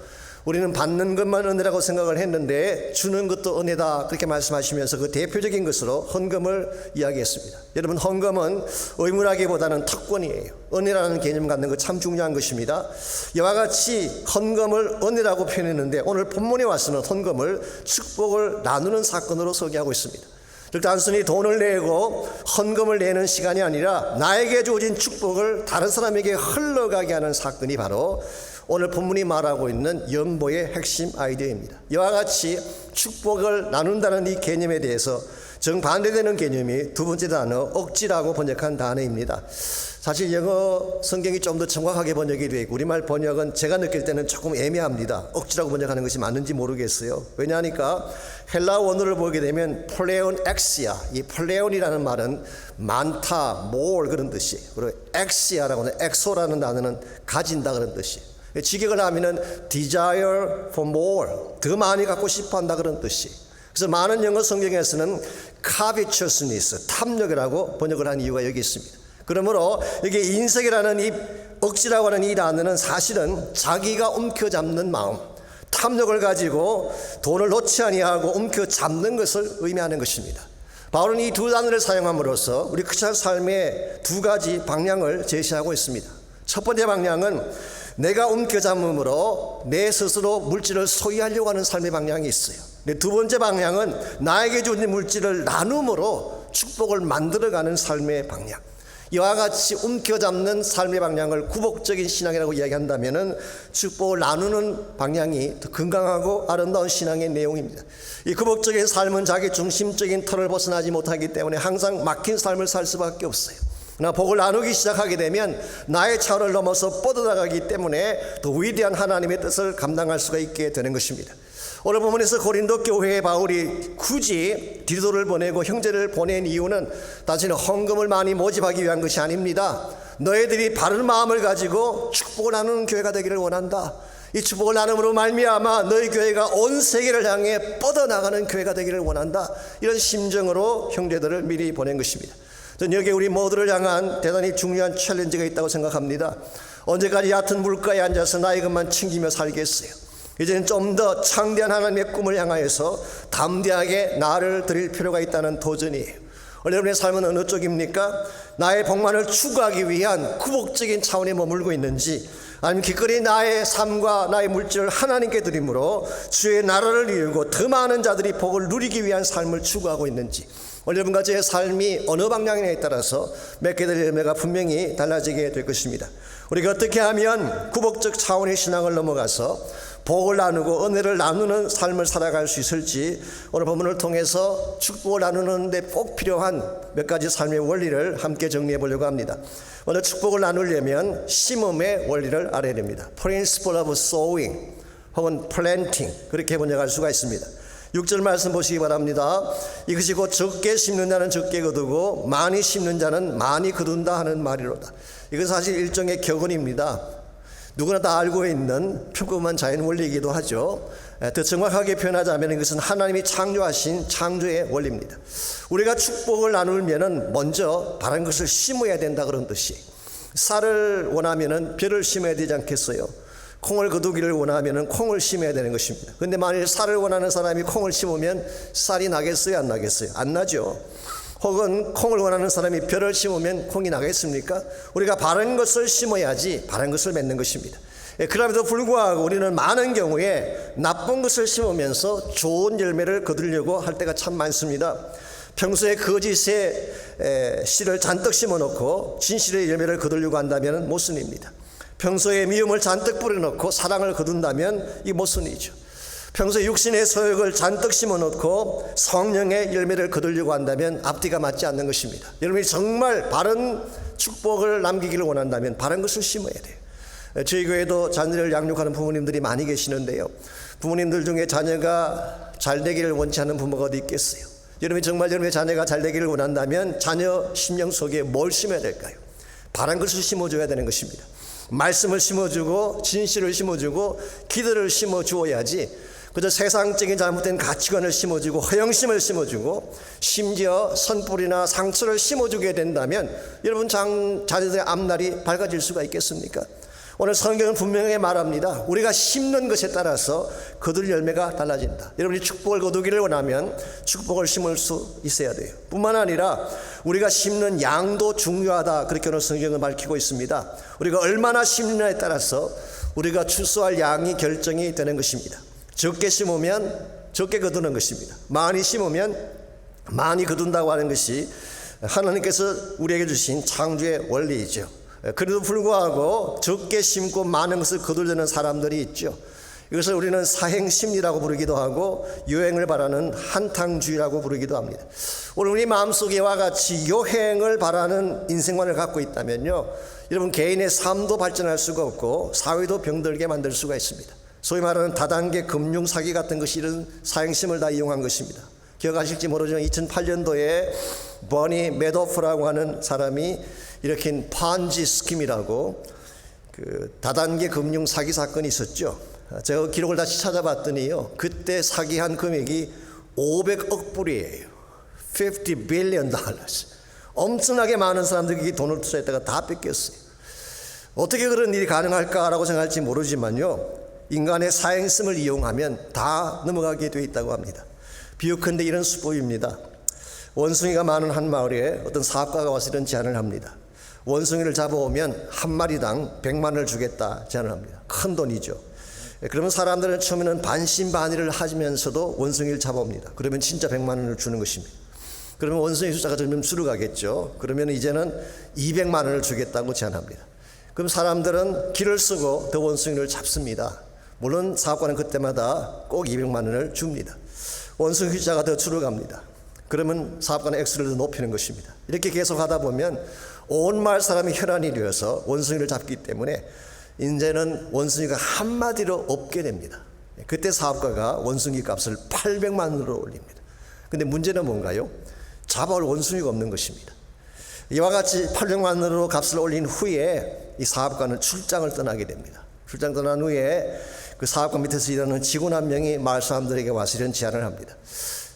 우리는 받는 것만 은혜라고 생각을 했는데 주는 것도 은혜다 그렇게 말씀하시면서 그 대표적인 것으로 헌금을 이야기했습니다. 여러분, 헌금은 의무라기보다는 특권이에요. 은혜라는 개념 갖는 거 참 중요한 것입니다. 이와 같이 헌금을 은혜라고 표현했는데 오늘 본문에 와서는 헌금을 축복을 나누는 사건으로 소개하고 있습니다. 즉 단순히 돈을 내고 헌금을 내는 시간이 아니라 나에게 주어진 축복을 다른 사람에게 흘러가게 하는 사건이 바로 오늘 본문이 말하고 있는 연보의 핵심 아이디어입니다. 이와 같이 축복을 나눈다는 이 개념에 대해서 정반대되는 개념이 두 번째 단어 억지라고 번역한 단어입니다. 사실 영어 성경이 좀 더 정확하게 번역이 되어 있고 우리말 번역은 제가 느낄 때는 조금 애매합니다. 억지라고 번역하는 것이 맞는지 모르겠어요. 왜냐하니까 헬라 원어를 보게 되면 플레온 엑시아, 이 플레온이라는 말은 많다, more 그런 뜻이에요. 그리고 엑시아라고는 엑소라는 단어는 가진다 그런 뜻이에요. 직역을 하면은 desire for more, 더 많이 갖고 싶어한다 그런 뜻이에요. 그래서 많은 영어 성경에서는 covetousness, 탐욕이라고 번역을 한 이유가 여기 있습니다. 그러므로 여기 인색이라는 이 억지라고 하는 이 단어는 사실은 자기가 움켜잡는 마음, 탐욕을 가지고 돈을 놓지 아니하고 움켜잡는 것을 의미하는 것입니다. 바울은 이 두 단어를 사용함으로써 우리 크리스찬 삶의 두 가지 방향을 제시하고 있습니다. 첫 번째 방향은 내가 움켜잡음으로 내 스스로 물질을 소유하려고 하는 삶의 방향이 있어요. 두 번째 방향은 나에게 주어진 물질을 나눔으로 축복을 만들어가는 삶의 방향. 이와 같이 움켜잡는 삶의 방향을 구복적인 신앙이라고 이야기한다면 축복을 나누는 방향이 더 건강하고 아름다운 신앙의 내용입니다. 이 구복적인 삶은 자기 중심적인 틀을 벗어나지 못하기 때문에 항상 막힌 삶을 살 수밖에 없어요. 나 복을 나누기 시작하게 되면 나의 차원을 넘어서 뻗어나가기 때문에 더 위대한 하나님의 뜻을 감당할 수가 있게 되는 것입니다. 오늘 본문에서 고린도 교회에 바울이 굳이 디도를 보내고 형제를 보낸 이유는 단순히 헌금을 많이 모집하기 위한 것이 아닙니다. 너희들이 바른 마음을 가지고 축복을 나누는 교회가 되기를 원한다. 이 축복을 나눔으로 말미암아 너희 교회가 온 세계를 향해 뻗어나가는 교회가 되기를 원한다. 이런 심정으로 형제들을 미리 보낸 것입니다. 저는 여기에 우리 모두를 향한 대단히 중요한 챌린지가 있다고 생각합니다. 언제까지 얕은 물가에 앉아서 나의 것만 챙기며 살겠어요? 이제는 좀 더 창대한 하나님의 꿈을 향하여서 담대하게 나를 드릴 필요가 있다는 도전이에요. 여러분의 삶은 어느 쪽입니까? 나의 복만을 추구하기 위한 구복적인 차원에 머물고 있는지, 아니면 기꺼이 나의 삶과 나의 물질을 하나님께 드림으로 주의 나라를 이루고 더 많은 자들이 복을 누리기 위한 삶을 추구하고 있는지, 여러분과 제 삶이 어느 방향이냐에 따라서 맺게 될 열매가 분명히 달라지게 될 것입니다. 우리가 어떻게 하면 구복적 차원의 신앙을 넘어가서 복을 나누고 은혜를 나누는 삶을 살아갈 수 있을지 오늘 본문을 통해서 축복을 나누는 데 꼭 필요한 몇 가지 삶의 원리를 함께 정리해 보려고 합니다. 오늘 축복을 나누려면 심음의 원리를 알아야 됩니다. Principle of sowing 혹은 planting, 그렇게 번역할 수가 있습니다. 6절 말씀 보시기 바랍니다. 이것이 곧 적게 심는 자는 적게 거두고 많이 심는 자는 많이 거둔다 하는 말이로다. 이건 사실 일종의 격언입니다. 누구나 다 알고 있는 평범한 자연 원리이기도 하죠. 더 정확하게 표현하자면 이것은 하나님이 창조하신 창조의 원리입니다. 우리가 축복을 나누면 먼저 바른 것을 심어야 된다 그런 뜻이. 쌀을 원하면 벼를 심어야 되지 않겠어요? 콩을 거두기를 원하면 콩을 심어야 되는 것입니다. 그런데 만일 쌀을 원하는 사람이 콩을 심으면 쌀이 나겠어요? 안 나겠어요? 안 나죠. 혹은 콩을 원하는 사람이 벼를 심으면 콩이 나겠습니까? 우리가 바른 것을 심어야지 바른 것을 맺는 것입니다. 그럼에도 불구하고 우리는 많은 경우에 나쁜 것을 심으면서 좋은 열매를 거두려고 할 때가 참 많습니다. 평소에 거짓의 씨를 잔뜩 심어놓고 진실의 열매를 거두려고 한다면 모순입니다. 평소에 미움을 잔뜩 뿌려놓고 사랑을 거둔다면 이 모순이죠. 평소에 육신의 소욕을 잔뜩 심어놓고 성령의 열매를 거두려고 한다면 앞뒤가 맞지 않는 것입니다. 여러분이 정말 바른 축복을 남기기를 원한다면 바른 것을 심어야 돼요. 저희 교회도 자녀를 양육하는 부모님들이 많이 계시는데요, 부모님들 중에 자녀가 잘 되기를 원치 않는 부모가 어디 있겠어요? 여러분이 정말 여러분의 자녀가 잘 되기를 원한다면 자녀 심령 속에 뭘 심어야 될까요? 바른 것을 심어줘야 되는 것입니다. 말씀을 심어주고 진실을 심어주고 기도를 심어주어야지 그저 세상적인 잘못된 가치관을 심어주고 허영심을 심어주고 심지어 선불이나 상처를 심어주게 된다면 여러분 자녀들의 앞날이 밝아질 수가 있겠습니까? 오늘 성경은 분명히 말합니다. 우리가 심는 것에 따라서 거둘 열매가 달라진다. 여러분이 축복을 거두기를 원하면 축복을 심을 수 있어야 돼요. 뿐만 아니라 우리가 심는 양도 중요하다. 그렇게 오늘 성경은 밝히고 있습니다. 우리가 얼마나 심느냐에 따라서 우리가 추수할 양이 결정이 되는 것입니다. 적게 심으면 적게 거두는 것입니다. 많이 심으면 많이 거둔다고 하는 것이 하나님께서 우리에게 주신 창조의 원리이죠. 그래도 불구하고 적게 심고 많은 것을 거두려는 사람들이 있죠. 이것을 우리는 사행심리라고 부르기도 하고 요행을 바라는 한탕주의라고 부르기도 합니다. 오늘 우리 마음속에 와 같이 요행을 바라는 인생관을 갖고 있다면요, 여러분 개인의 삶도 발전할 수가 없고 사회도 병들게 만들 수가 있습니다. 소위 말하는 다단계 금융 사기 같은 것이 이런 사행심을 다 이용한 것입니다. 기억하실지 모르지만 2008년도에 버니 매도프라고 하는 사람이 일으킨 판지 스킴이라고 그 다단계 금융 사기 사건이 있었죠. 제가 기록을 다시 찾아봤더니요, 그때 사기한 금액이 500억 불이에요. 50 billion dollars. 엄청나게 많은 사람들이 돈을 투자했다가 다 뺏겼어요. 어떻게 그런 일이 가능할까라고 생각할지 모르지만요, 인간의 사행심을 이용하면 다 넘어가게 되어 있다고 합니다. 비유컨대 이런 수법입니다. 원숭이가 많은 한 마을에 어떤 사업가가 와서 이런 제안을 합니다. 원숭이를 잡아오면 한 마리당 100만 원을 주겠다 제안을 합니다. 큰 돈이죠. 그러면 사람들은 처음에는 반신반의를 하면서도 원숭이를 잡아옵니다. 그러면 진짜 100만 원을 주는 것입니다. 그러면 원숭이 숫자가 점점 줄어가겠죠. 그러면 이제는 200만 원을 주겠다고 제안합니다. 그럼 사람들은 길을 쓰고 더 원숭이를 잡습니다. 물론 사업가는 그때마다 꼭 200만 원을 줍니다. 원숭이 숫자가 더 줄어갑니다. 그러면 사업가는 액수를 더 높이는 것입니다. 이렇게 계속 하다 보면 온 마을 사람이 혈안이 되어서 원숭이를 잡기 때문에 이제는 원숭이가 한마디로 없게 됩니다. 그때 사업가가 원숭이 값을 800만 원으로 올립니다. 근데 문제는 뭔가요? 잡아올 원숭이가 없는 것입니다. 이와 같이 800만 원으로 값을 올린 후에 이 사업가는 출장을 떠나게 됩니다. 출장 떠난 후에 그 사업가 밑에서 일하는 직원 한 명이 마을 사람들에게 와서 이런 제안을 합니다.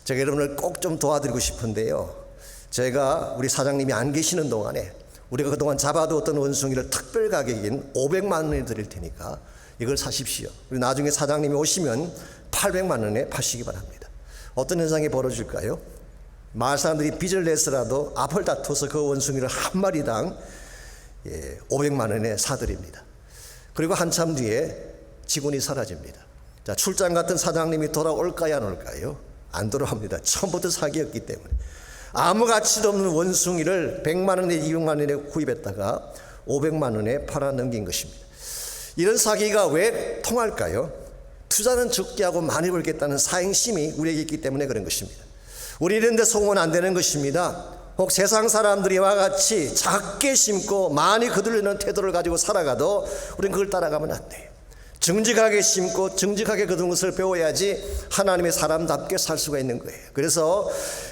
제가 여러분을 꼭 좀 도와드리고 싶은데요, 제가 우리 사장님이 안 계시는 동안에 우리가 그동안 잡아두었던 원숭이를 특별 가격인 500만 원에 드릴 테니까 이걸 사십시오. 그리고 나중에 사장님이 오시면 800만 원에 파시기 바랍니다. 어떤 현상이 벌어질까요? 마을 사람들이 빚을 내서라도 앞을 다퉈서 그 원숭이를 한 마리당 500만 원에 사드립니다. 그리고 한참 뒤에 직원이 사라집니다. 자, 출장 같은 사장님이 돌아올까요, 안 올까요? 안 돌아옵니다. 처음부터 사기였기 때문에. 아무 가치도 없는 원숭이를 100만 원에 200만 원에 구입했다가 500만 원에 팔아 넘긴 것입니다. 이런 사기가 왜 통할까요? 투자는 적게 하고 많이 벌겠다는 사행심이 우리에게 있기 때문에 그런 것입니다. 우리 이런 데 속으면 안 되는 것입니다. 혹 세상 사람들이 와 같이 작게 심고 많이 거두려는 태도를 가지고 살아가도 우리는 그걸 따라가면 안 돼요. 정직하게 심고 정직하게 거둔 것을 배워야지 하나님의 사람답게 살 수가 있는 거예요. 그래서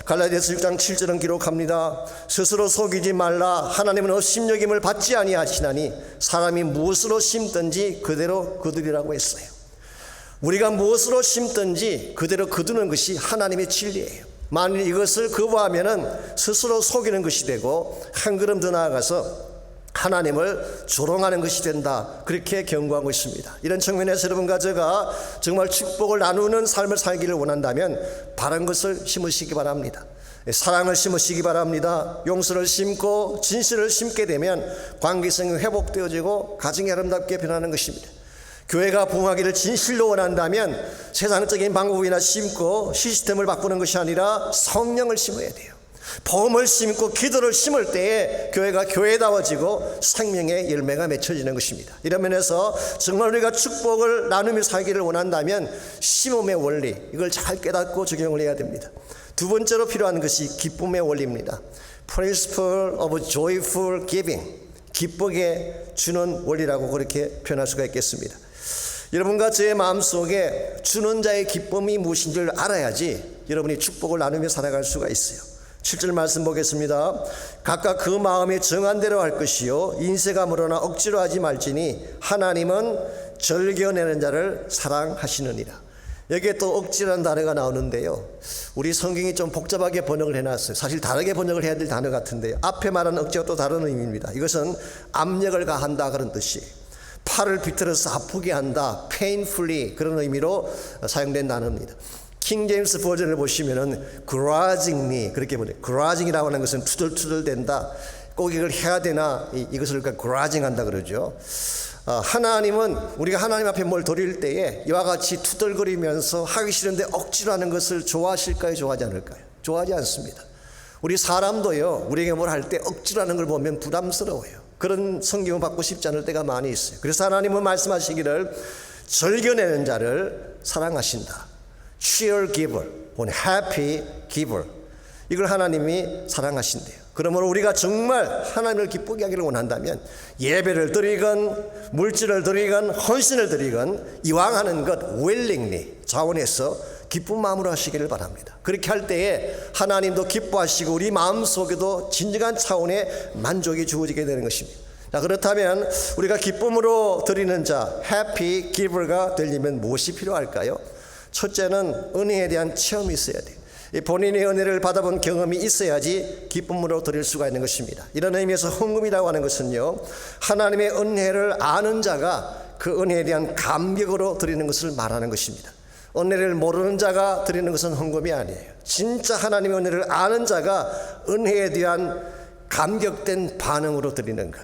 갈라디아서 6장 7절은 기록합니다. 스스로 속이지 말라. 하나님은 업신여김을 받지 아니하시나니 사람이 무엇으로 심든지 그대로 거두리라고 했어요. 우리가 무엇으로 심든지 그대로 거두는 것이 하나님의 진리예요. 만일 이것을 거부하면은 스스로 속이는 것이 되고 한 걸음 더 나아가서 하나님을 조롱하는 것이 된다. 그렇게 경고하고 있습니다. 이런 측면에서 여러분과 제가 정말 축복을 나누는 삶을 살기를 원한다면 바른 것을 심으시기 바랍니다. 사랑을 심으시기 바랍니다. 용서를 심고 진실을 심게 되면 관계성이 회복되어지고 가정이 아름답게 변하는 것입니다. 교회가 부흥하기를 진실로 원한다면 세상적인 방법이나 심고 시스템을 바꾸는 것이 아니라 성령을 심어야 돼요. 복음을 심고 기도를 심을 때에 교회가 교회다워지고 생명의 열매가 맺혀지는 것입니다. 이런 면에서 정말 우리가 축복을 나누며 살기를 원한다면 심음의 원리, 이걸 잘 깨닫고 적용을 해야 됩니다. 두 번째로 필요한 것이 기쁨의 원리입니다. Principle of joyful giving, 기쁘게 주는 원리라고 그렇게 표현할 수가 있겠습니다. 여러분과 저의 마음속에 주는 자의 기쁨이 무엇인지를 알아야지 여러분이 축복을 나누며 살아갈 수가 있어요. 7절 말씀 보겠습니다. 각각 그 마음에 정한 대로 할 것이요 인색함으로나 억지로 하지 말지니 하나님은 즐겨내는 자를 사랑하시느니라. 여기에 또 억지라는 단어가 나오는데요, 우리 성경이 좀 복잡하게 번역을 해놨어요. 사실 다르게 번역을 해야 될 단어 같은데요, 앞에 말하는 억지와 또 다른 의미입니다. 이것은 압력을 가한다 그런 뜻이에요. 팔을 비틀어서 아프게 한다, painfully, 그런 의미로 사용된 단어입니다. 킹 제임스 버전을 보시면은 grudgingly 그렇게 보내요. grudging이라고 하는 것은 투덜투덜댄다, 꼭 이걸 해야 되나, 이것을 grudging 한다 그러죠. 하나님은 우리가 하나님 앞에 뭘 드릴 때에 이와 같이 투덜거리면서 하기 싫은데 억지로 하는 것을 좋아하실까요? 좋아하지 않을까요? 좋아하지 않습니다. 우리 사람도요, 우리에게 뭘 할 때 억지로 하는 걸 보면 부담스러워요. 그런 성경을 받고 싶지 않을 때가 많이 있어요. 그래서 하나님은 말씀하시기를 즐겨내는 자를 사랑하신다. cheer giver, happy giver, 이걸 하나님이 사랑하신대요. 그러므로 우리가 정말 하나님을 기쁘게 하기를 원한다면 예배를 드리건 물질을 드리건 헌신을 드리건 이왕 하는 것 willingly, 자원해서 기쁜 마음으로 하시기를 바랍니다. 그렇게 할 때에 하나님도 기뻐하시고 우리 마음속에도 진정한 차원의 만족이 주어지게 되는 것입니다. 자, 그렇다면 우리가 기쁨으로 드리는 자, happy giver가 되려면 무엇이 필요할까요? 첫째는 은혜에 대한 체험이 있어야 돼요. 본인의 은혜를 받아본 경험이 있어야지 기쁨으로 드릴 수가 있는 것입니다. 이런 의미에서 헌금이라고 하는 것은요, 하나님의 은혜를 아는 자가 그 은혜에 대한 감격으로 드리는 것을 말하는 것입니다. 은혜를 모르는 자가 드리는 것은 헌금이 아니에요. 진짜 하나님의 은혜를 아는 자가 은혜에 대한 감격된 반응으로 드리는 것.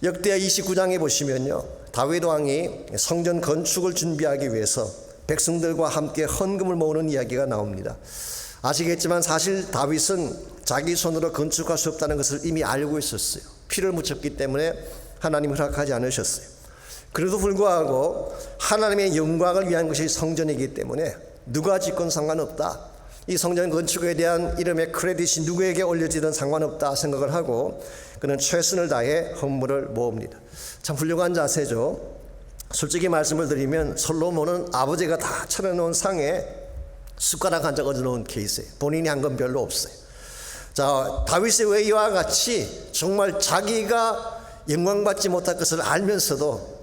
역대하 29장에 보시면요, 다윗 왕이 성전 건축을 준비하기 위해서 백성들과 함께 헌금을 모으는 이야기가 나옵니다. 아시겠지만 사실 다윗은 자기 손으로 건축할 수 없다는 것을 이미 알고 있었어요. 피를 묻혔기 때문에 하나님 허락하지 않으셨어요. 그래도 불구하고 하나님의 영광을 위한 것이 성전이기 때문에 누가 짓건 상관없다, 이 성전 건축에 대한 이름의 크레딧이 누구에게 올려지든 상관없다 생각을 하고 그는 최선을 다해 헌물을 모읍니다. 참 훌륭한 자세죠. 솔직히 말씀을 드리면 솔로몬은 아버지가 다 차려놓은 상에 숟가락 한 장 얹어놓은 케이스예요. 본인이 한 건 별로 없어요. 자, 다윗의 왜 이와 같이 정말 자기가 영광받지 못할 것을 알면서도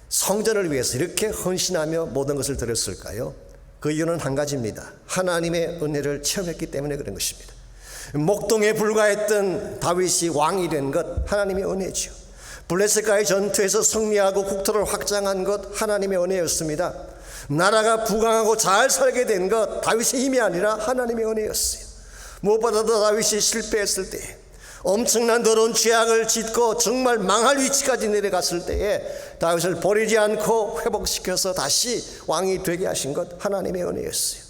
성전을 위해서 이렇게 헌신하며 모든 것을 드렸을까요? 그 이유는 한 가지입니다. 하나님의 은혜를 체험했기 때문에 그런 것입니다. 목동에 불과했던 다윗이 왕이 된 것 하나님의 은혜지요. 블레셋과의 전투에서 승리하고 국토를 확장한 것 하나님의 은혜였습니다. 나라가 부강하고 잘 살게 된 것 다윗의 힘이 아니라 하나님의 은혜였어요. 무엇보다도 다윗이 실패했을 때, 엄청난 더러운 죄악을 짓고 정말 망할 위치까지 내려갔을 때에 다윗을 버리지 않고 회복시켜서 다시 왕이 되게 하신 것 하나님의 은혜였어요.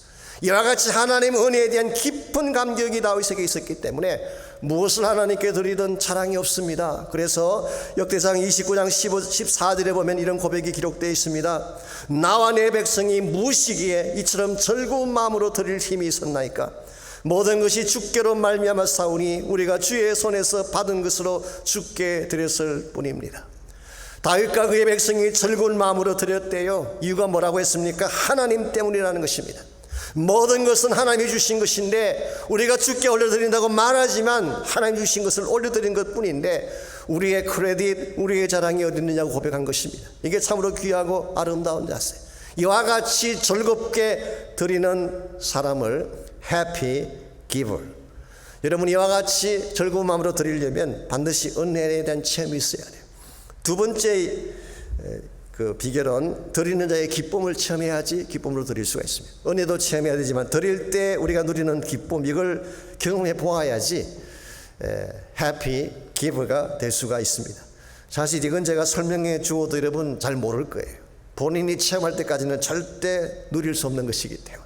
이와 같이 하나님의 은혜에 대한 깊은 감격이 다윗에게 있었기 때문에 무엇을 하나님께 드리든 자랑이 없습니다. 그래서 역대상 29장 14절에 보면 이런 고백이 기록되어 있습니다. 나와 내 백성이 무엇이기에 이처럼 즐거운 마음으로 드릴 힘이 있었나이까? 모든 것이 주께로 말미암아 싸우니 우리가 주의 손에서 받은 것으로 주께 드렸을 뿐입니다. 다윗과 그의 백성이 즐거운 마음으로 드렸대요. 이유가 뭐라고 했습니까? 하나님 때문이라는 것입니다. 모든 것은 하나님이 주신 것인데 우리가 주께 올려드린다고 말하지만 하나님 주신 것을 올려드린 것뿐인데 우리의 크레딧, 우리의 자랑이 어디 있느냐고 고백한 것입니다. 이게 참으로 귀하고 아름다운 자세. 이와 같이 즐겁게 드리는 사람을 happy giver. 여러분, 이와 같이 즐거운 마음으로 드리려면 반드시 은혜에 대한 체험이 있어야 돼요. 두 번째 그 비결은 드리는 자의 기쁨을 체험해야지 기쁨으로 드릴 수가 있습니다. 은혜도 체험해야 되지만 드릴 때 우리가 누리는 기쁨, 이걸 경험해 보아야지 해피 기버가 될 수가 있습니다. 사실 이건 제가 설명해 주어도 여러분 잘 모를 거예요. 본인이 체험할 때까지는 절대 누릴 수 없는 것이기 때문에.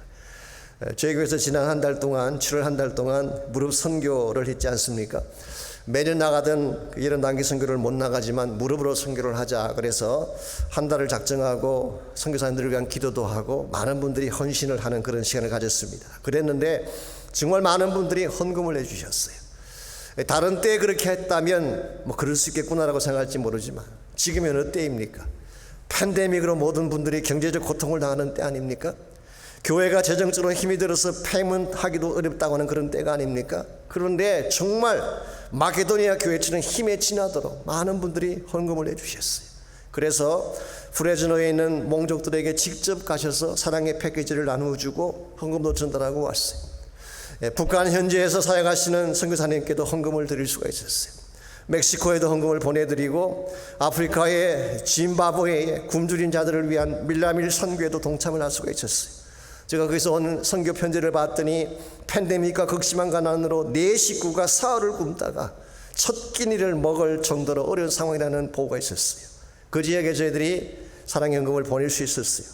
저희 교회에서 지난 한 달 동안, 7월 한 달 동안 무릎 선교를 했지 않습니까? 매년 나가던 이런 단기 선교를 못 나가지만 무릎으로 선교를 하자. 그래서 한 달을 작정하고 선교사님들을 위한 기도도 하고 많은 분들이 헌신을 하는 그런 시간을 가졌습니다. 그랬는데 정말 많은 분들이 헌금을 해주셨어요. 다른 때에 그렇게 했다면 뭐 그럴 수 있겠구나라고 생각할지 모르지만 지금은 어느 때입니까? 팬데믹으로 모든 분들이 경제적 고통을 당하는 때 아닙니까? 교회가 재정적으로 힘이 들어서 페이먼트하기도 어렵다고 하는 그런 때가 아닙니까? 그런데 정말 마케도니아 교회처럼 힘에 지나도록 많은 분들이 헌금을 해주셨어요. 그래서 프레즈노에 있는 몽족들에게 직접 가셔서 사랑의 패키지를 나누어주고 헌금도 전달하고 왔어요. 북한 현지에서 사역하시는 선교사님께도 헌금을 드릴 수가 있었어요. 멕시코에도 헌금을 보내드리고 아프리카의 짐바브웨의 굶주린 자들을 위한 밀라밀 선교에도 동참을 할 수가 있었어요. 제가 거기서 온 선교 편지를 봤더니 팬데믹과 극심한 가난으로 4식구가 사흘을 굶다가 첫 끼니를 먹을 정도로 어려운 상황이라는 보고가 있었어요. 그 지역에 저희들이 사랑의 헌금을 보낼 수 있었어요.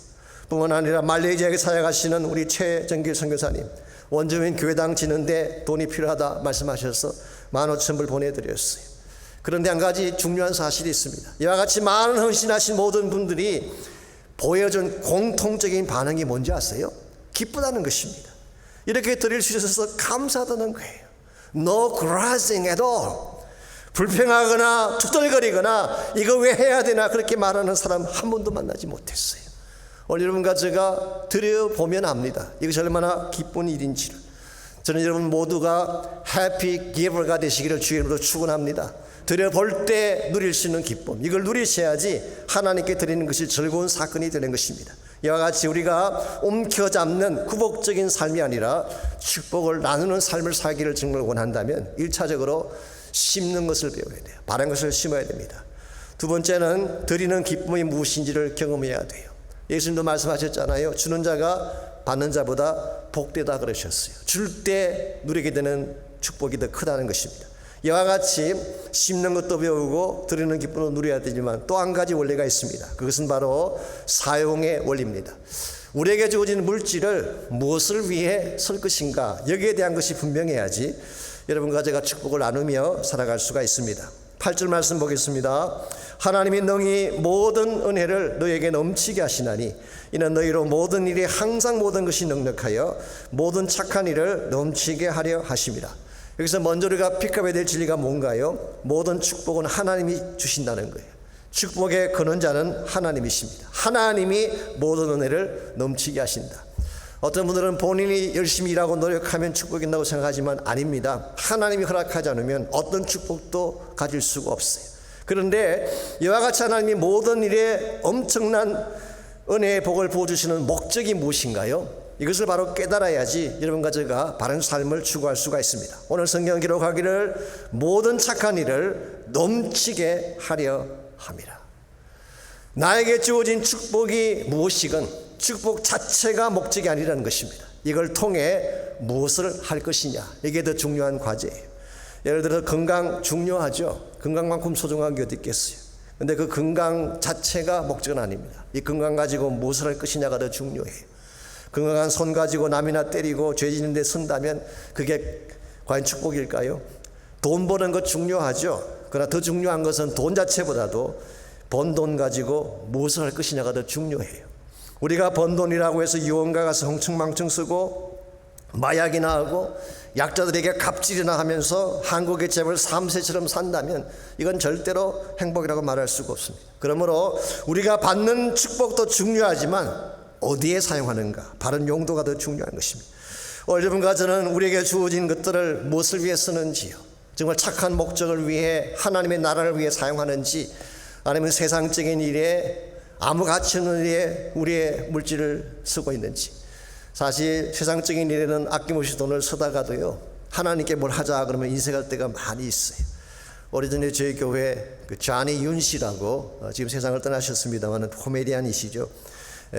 뿐만 아니라 말레이시아에 사역하시는 우리 최정길 선교사님, 원주민 교회당 지는데 돈이 필요하다 말씀하셔서 15,000불 보내드렸어요. 그런데 한 가지 중요한 사실이 있습니다. 이와 같이 많은 헌신하신 모든 분들이 보여준 공통적인 반응이 뭔지 아세요? 기쁘다는 것입니다. 이렇게 드릴 수 있어서 감사하다는 거예요. No grudging at all. 불평하거나 투덜거리거나 이거 왜 해야 되나 그렇게 말하는 사람 한 번도 만나지 못했어요. 오늘 여러분과 제가 드려보면 압니다. 이것이 얼마나 기쁜 일인지를. 저는 여러분 모두가 해피 기버가 되시기를 주의 이름으로 축원합니다. 드려볼 때 누릴 수 있는 기쁨, 이걸 누리셔야지 하나님께 드리는 것이 즐거운 사건이 되는 것입니다. 이와 같이 우리가 옮겨잡는 구복적인 삶이 아니라 축복을 나누는 삶을 살기를 정말 원한다면 1차적으로 심는 것을 배워야 돼요. 바른 것을 심어야 됩니다. 두 번째는 드리는 기쁨이 무엇인지를 경험해야 돼요. 예수님도 말씀하셨잖아요. 주는 자가 받는 자보다 복되다 그러셨어요. 줄 때 누리게 되는 축복이 더 크다는 것입니다. 이와 같이 심는 것도 배우고 드리는 기쁨도 누려야 되지만 또 한 가지 원리가 있습니다. 그것은 바로 사용의 원리입니다. 우리에게 주어진 물질을 무엇을 위해 쓸 것인가, 여기에 대한 것이 분명해야지 여러분과 제가 축복을 나누며 살아갈 수가 있습니다. 8절 말씀 보겠습니다. 하나님이 능히 모든 은혜를 너에게 넘치게 하시나니 이는 너희로 모든 일에 항상 모든 것이 넉넉하여 모든 착한 일을 넘치게 하려 하심이라. 여기서 먼저 우리가 픽업해야 될 진리가 뭔가요? 모든 축복은 하나님이 주신다는 거예요. 축복의 근원자는 하나님이십니다. 하나님이 모든 은혜를 넘치게 하신다. 어떤 분들은 본인이 열심히 일하고 노력하면 축복이 있다고 생각하지만 아닙니다. 하나님이 허락하지 않으면 어떤 축복도 가질 수가 없어요. 그런데 이와 같이 하나님이 모든 일에 엄청난 은혜의 복을 부어주시는 목적이 무엇인가요? 이것을 바로 깨달아야지 여러분과 제가 바른 삶을 추구할 수가 있습니다. 오늘 성경 기록하기를 모든 착한 일을 넘치게 하려 함이라. 나에게 주어진 축복이 무엇이건 축복 자체가 목적이 아니라는 것입니다. 이걸 통해 무엇을 할 것이냐, 이게 더 중요한 과제예요. 예를 들어 건강 중요하죠. 건강만큼 소중한 게 어디 있겠어요. 근데 그 건강 자체가 목적은 아닙니다. 이 건강 가지고 무엇을 할 것이냐가 더 중요해요. 건강한 손 가지고 남이나 때리고 죄 짓는 데 선다면 그게 과연 축복일까요? 돈 버는 것 중요하죠. 그러나 더 중요한 것은 돈 자체보다도 번 돈 가지고 무엇을 할 것이냐가 더 중요해요. 우리가 번 돈이라고 해서 유흥가 가서 흥청망청 쓰고 마약이나 하고 약자들에게 갑질이나 하면서 한국의 재벌 3세처럼 산다면 이건 절대로 행복이라고 말할 수가 없습니다. 그러므로 우리가 받는 축복도 중요하지만 어디에 사용하는가, 바른 용도가 더 중요한 것입니다. 오늘 여러분과 저는 우리에게 주어진 것들을 무엇을 위해 쓰는지요, 정말 착한 목적을 위해 하나님의 나라를 위해 사용하는지 아니면 세상적인 일에 아무 가치 없는 일에 우리의 물질을 쓰고 있는지. 사실 세상적인 일에는 아낌없이 돈을 쓰다가도요 하나님께 뭘 하자 그러면 인색할 때가 많이 있어요. 오래전에 저희 교회 그 자니 윤 씨라고 지금 세상을 떠나셨습니다만 코미디언이시죠.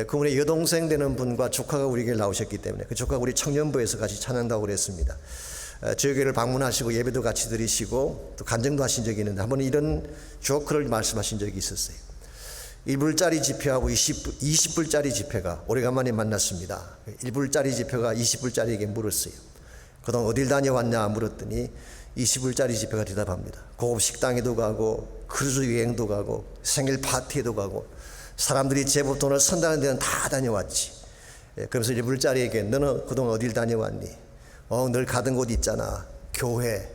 그분의 여동생 되는 분과 조카가 우리 교회에 나오셨기 때문에 그 조카가 우리 청년부에서 같이 찬양다고 그랬습니다. 저희 교회를 방문하시고 예배도 같이 드리시고 또 간증도 하신 적이 있는데 한번 이런 조크를 말씀하신 적이 있었어요. 1불짜리 지폐하고 20불짜리 지폐가 오래간만에 만났습니다. 1불짜리 지폐가 20불짜리에게 물었어요. 그동안 어딜 다녀왔냐 물었더니 20불짜리 지폐가 대답합니다. 고급 식당에도 가고 크루즈 여행도 가고 생일 파티에도 가고 사람들이 제법 돈을 선다는 데는 다 다녀왔지. 그래서 1불짜리에게 너는 그동안 어딜 다녀왔니? 늘 가던 곳 있잖아. 교회.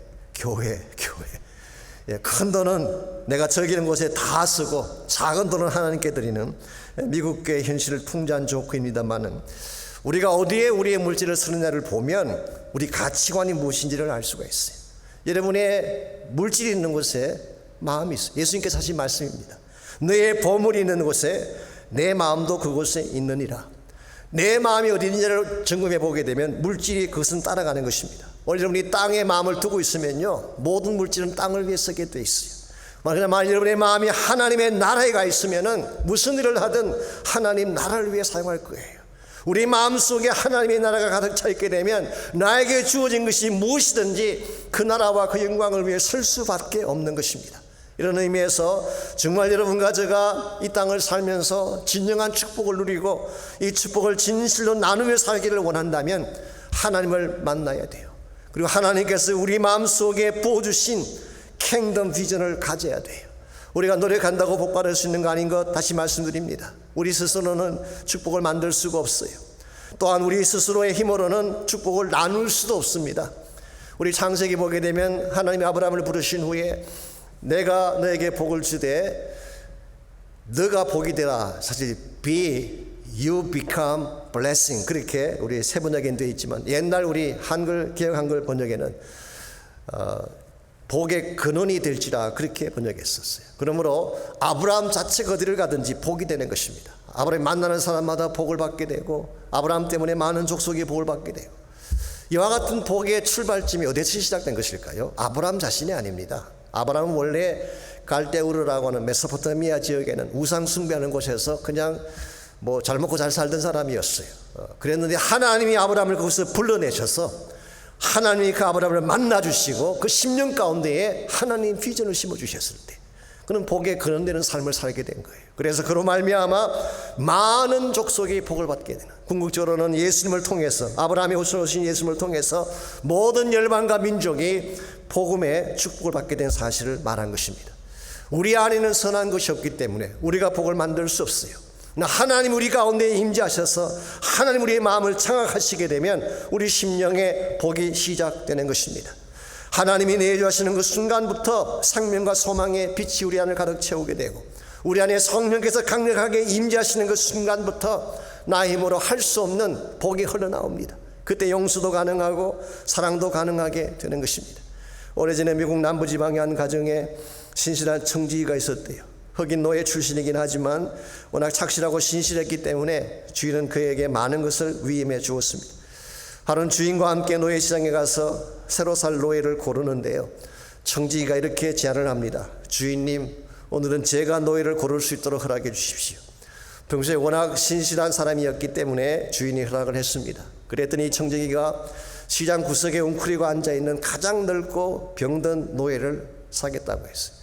큰 돈은 내가 즐기는 곳에 다 쓰고 작은 돈은 하나님께 드리는 미국교회 현실을 풍자한 조크입니다만은 우리가 어디에 우리의 물질을 쓰느냐를 보면 우리 가치관이 무엇인지를 알 수가 있어요. 여러분의 물질이 있는 곳에 마음이 있어요. 예수님께서 하신 말씀입니다. 너의 보물이 있는 곳에 내 마음도 그곳에 있느니라. 내 마음이 어디 있는지를 점검해 보게 되면 물질이 그것은 따라가는 것입니다. 원래 여러분이 땅에 마음을 두고 있으면요 모든 물질은 땅을 위해 쓰게 돼 있어요. 만약 여러분의 마음이 하나님의 나라에 가 있으면은 무슨 일을 하든 하나님 나라를 위해 사용할 거예요. 우리 마음속에 하나님의 나라가 가득 차 있게 되면 나에게 주어진 것이 무엇이든지 그 나라와 그 영광을 위해 쓸 수밖에 없는 것입니다. 이런 의미에서 정말 여러분과 제가 이 땅을 살면서 진정한 축복을 누리고 이 축복을 진실로 나누며 살기를 원한다면 하나님을 만나야 돼요. 그리고 하나님께서 우리 마음속에 부어주신 킹덤 비전을 가져야 돼요. 우리가 노력한다고 복 받을 수 있는 거 아닌 것 다시 말씀드립니다. 우리 스스로는 축복을 만들 수가 없어요. 또한 우리 스스로의 힘으로는 축복을 나눌 수도 없습니다. 우리 창세기 보게 되면 하나님이 아브라함을 부르신 후에 내가 너에게 복을 주되 너가 복이 되라. 사실 you become blessing 그렇게 우리 세번역에는 되어 있지만 옛날 우리 한글 개역 한글 번역에는 복의 근원이 될지라 그렇게 번역했었어요. 그러므로 아브라함 자체가 어디를 가든지 복이 되는 것입니다. 아브라함이 만나는 사람마다 복을 받게 되고 아브라함 때문에 많은 족속이 복을 받게 되고 이와 같은 복의 출발점이 어디서 시작된 것일까요? 아브라함 자신이 아닙니다. 아브라함은 원래 갈대우르라고 하는 메소포타미아 지역에는 우상 숭배하는 곳에서 그냥 잘 먹고 잘 살던 사람이었어요. 그랬는데 하나님이 아브라함을 거기서 불러내셔서 하나님이 그 아브라함을 만나주시고 그 10년 가운데에 하나님 비전을 심어주셨을 때 그는 복에 근원되는 삶을 살게 된 거예요. 그래서 그로 말미암아 많은 족속이 복을 받게 되는, 궁극적으로는 예수님을 통해서 아브라함이 오신 예수님을 통해서 모든 열방과 민족이 복음의 축복을 받게 된 사실을 말한 것입니다. 우리 안에는 선한 것이 없기 때문에 우리가 복을 만들 수 없어요. 하나님 우리 가운데 임재하셔서 하나님 우리의 마음을 장악하시게 되면 우리 심령의 복이 시작되는 것입니다. 하나님이 내주하시는 그 순간부터 생명과 소망의 빛이 우리 안을 가득 채우게 되고 우리 안에 성령께서 강력하게 임재하시는 그 순간부터 나의 힘으로 할 수 없는 복이 흘러나옵니다. 그때 용서도 가능하고 사랑도 가능하게 되는 것입니다. 오래전에 미국 남부지방의 한 가정에 신실한 청지기가 있었대요. 흑인 노예 출신이긴 하지만 워낙 착실하고 신실했기 때문에 주인은 그에게 많은 것을 위임해 주었습니다. 하루는 주인과 함께 노예시장에 가서 새로 살 노예를 고르는데요, 청지기가 이렇게 제안을 합니다. 주인님, 오늘은 제가 노예를 고를 수 있도록 허락해 주십시오. 평소에 워낙 신실한 사람이었기 때문에 주인이 허락을 했습니다. 그랬더니 청지기가 시장 구석에 웅크리고 앉아있는 가장 넓고 병든 노예를 사겠다고 했어요.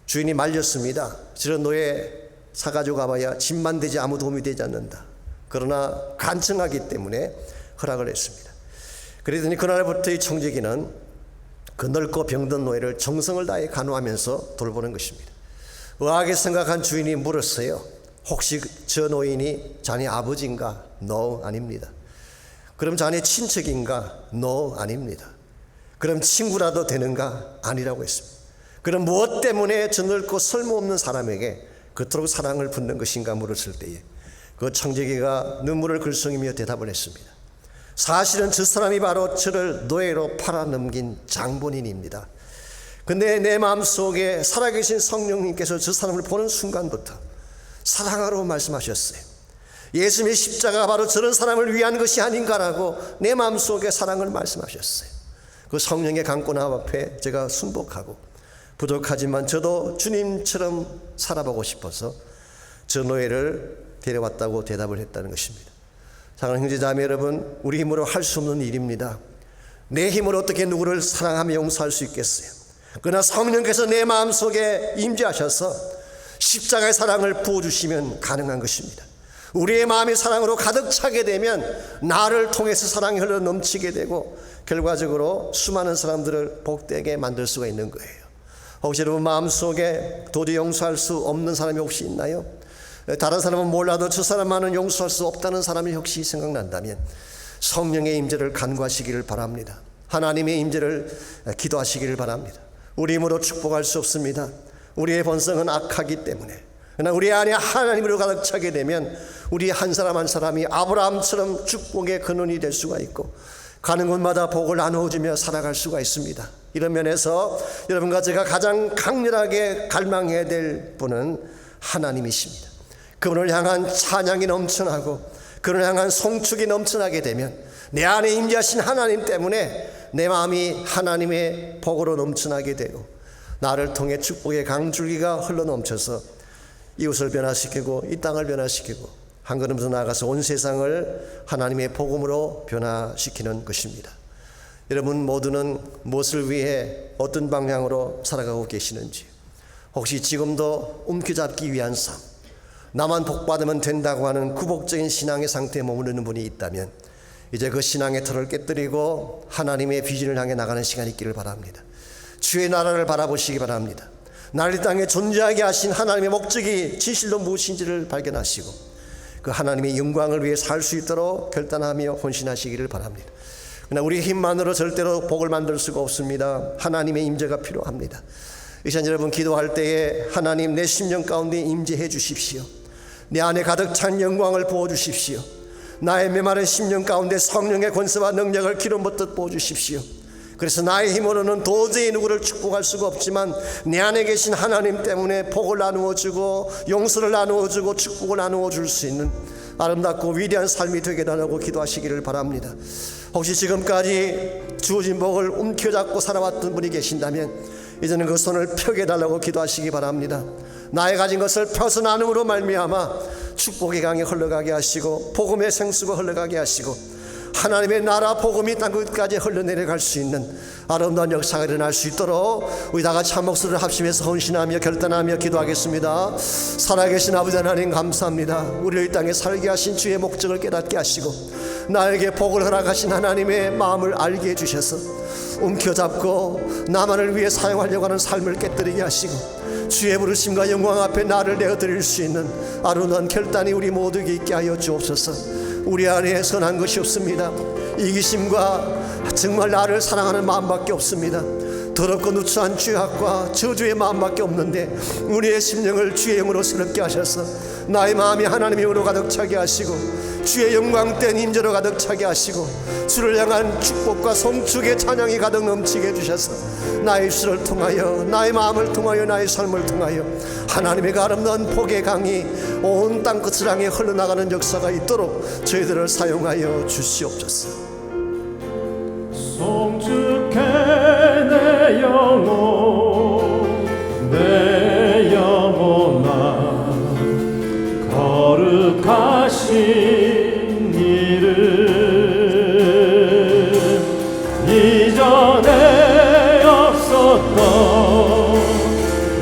주인이 말렸습니다. 저런 노예 사가지고 가봐야 집만 되지 아무 도움이 되지 않는다. 그러나 간청하기 때문에 허락을 했습니다. 그러더니 그날부터 이 청지기는 그 넓고 병든 노예를 정성을 다해 간호하면서 돌보는 것입니다. 의아하게 생각한 주인이 물었어요. 혹시 저 노인이 자네 아버지인가? No, 아닙니다. 그럼 자네 친척인가? No, 아닙니다. 그럼 친구라도 되는가? 아니라고 했습니다. 그럼 무엇 때문에 저 넓고 쓸모없는 사람에게 그토록 사랑을 붓는 것인가 물었을 때에 그 청지기가 눈물을 글썽이며 대답을 했습니다. 사실은 저 사람이 바로 저를 노예로 팔아넘긴 장본인입니다. 근데 내 마음속에 살아계신 성령님께서 저 사람을 보는 순간부터 사랑하라고 말씀하셨어요. 예수님의 십자가가 바로 저런 사람을 위한 것이 아닌가라고 내 마음속에 사랑을 말씀하셨어요. 그 성령의 강권함 앞에 제가 순복하고 부족하지만 저도 주님처럼 살아보고 싶어서 저 노예를 데려왔다고 대답을 했다는 것입니다. 사랑하는 형제자매 여러분, 우리 힘으로 할 수 없는 일입니다. 내 힘으로 어떻게 누구를 사랑하며 용서할 수 있겠어요? 그러나 성령께서 내 마음속에 임재하셔서 십자가의 사랑을 부어주시면 가능한 것입니다. 우리의 마음이 사랑으로 가득 차게 되면 나를 통해서 사랑이 흘러 넘치게 되고 결과적으로 수많은 사람들을 복되게 만들 수가 있는 거예요. 혹시 여러분 마음속에 도저히 용서할 수 없는 사람이 혹시 있나요? 다른 사람은 몰라도 저 사람만은 용서할 수 없다는 사람이 혹시 생각난다면 성령의 임재를 간구하시기를 바랍니다. 하나님의 임재를 기도하시기를 바랍니다. 우리 힘으로 축복할 수 없습니다. 우리의 본성은 악하기 때문에. 그러나 우리 안에 하나님으로 가득 차게 되면 우리 한 사람 한 사람이 아브라함처럼 축복의 근원이 될 수가 있고 가는 곳마다 복을 나누어주며 살아갈 수가 있습니다. 이런 면에서 여러분과 제가 가장 강렬하게 갈망해야 될 분은 하나님이십니다. 그분을 향한 찬양이 넘쳐나고 그분을 향한 송축이 넘쳐나게 되면 내 안에 임재하신 하나님 때문에 내 마음이 하나님의 복으로 넘쳐나게 되고 나를 통해 축복의 강줄기가 흘러넘쳐서 이웃을 변화시키고 이 땅을 변화시키고 한 걸음 더 나아가서 온 세상을 하나님의 복음으로 변화시키는 것입니다. 여러분 모두는 무엇을 위해 어떤 방향으로 살아가고 계시는지, 혹시 지금도 움켜잡기 위한 삶, 나만 복받으면 된다고 하는 구복적인 신앙의 상태에 머무르는 분이 있다면 이제 그 신앙의 틀을 깨뜨리고 하나님의 비전을 향해 나가는 시간이 있기를 바랍니다. 주의 나라를 바라보시기 바랍니다. 나를 이 땅에 존재하게 하신 하나님의 목적이 진실로 무엇인지를 발견하시고 그 하나님의 영광을 위해 살 수 있도록 결단하며 헌신하시기를 바랍니다. 그러나 우리 힘만으로 절대로 복을 만들 수가 없습니다. 하나님의 임재가 필요합니다. 이 시간 여러분 기도할 때에 하나님 내 심령 가운데 임재해 주십시오. 내 안에 가득 찬 영광을 부어주십시오. 나의 메마른 심령 가운데 성령의 권세와 능력을 기름 붓듯 부어주십시오. 그래서 나의 힘으로는 도저히 누구를 축복할 수가 없지만 내 안에 계신 하나님 때문에 복을 나누어주고 용서를 나누어주고 축복을 나누어줄 수 있는 아름답고 위대한 삶이 되게 달라고 기도하시기를 바랍니다. 혹시 지금까지 주어진 복을 움켜잡고 살아왔던 분이 계신다면 이제는 그 손을 펴게 달라고 기도하시기 바랍니다. 나의 가진 것을 펴서 나눔으로 말미암아 축복의 강이 흘러가게 하시고 복음의 생수가 흘러가게 하시고 하나님의 나라 복음이 땅 끝까지 흘러내려갈 수 있는 아름다운 역사가 일어날 수 있도록 우리 다 같이 한 목소리를 합심해서 헌신하며 결단하며 기도하겠습니다. 살아계신 아버지 하나님 감사합니다. 우리를 이 땅에 살게 하신 주의 목적을 깨닫게 하시고 나에게 복을 허락하신 하나님의 마음을 알게 해주셔서 움켜잡고 나만을 위해 사용하려고 하는 삶을 깨뜨리게 하시고 주의 부르심과 영광 앞에 나를 내어드릴 수 있는 아름다운 결단이 우리 모두에게 있게 하여 주옵소서. 우리 안에 선한 것이 없습니다. 이기심과 정말 나를 사랑하는 마음밖에 없습니다. 더럽고 누추한 죄악과 저주의 마음밖에 없는데 우리의 심령을 주의 영으로 새롭게 하셔서 나의 마음이 하나님의 영으로 가득 차게 하시고 주의 영광된 임재로 가득 차게 하시고 주를 향한 축복과 송축의 찬양이 가득 넘치게 해주셔서 나의 입술을 통하여 나의 마음을 통하여 나의 삶을 통하여 하나님의 아름다운 복의 강이 온 땅끝을 향해 흘러나가는 역사가 있도록 저희들을 사용하여 주시옵소서. 송축해 내 영혼 내 영혼아 거룩하신 이름 이전에 없었던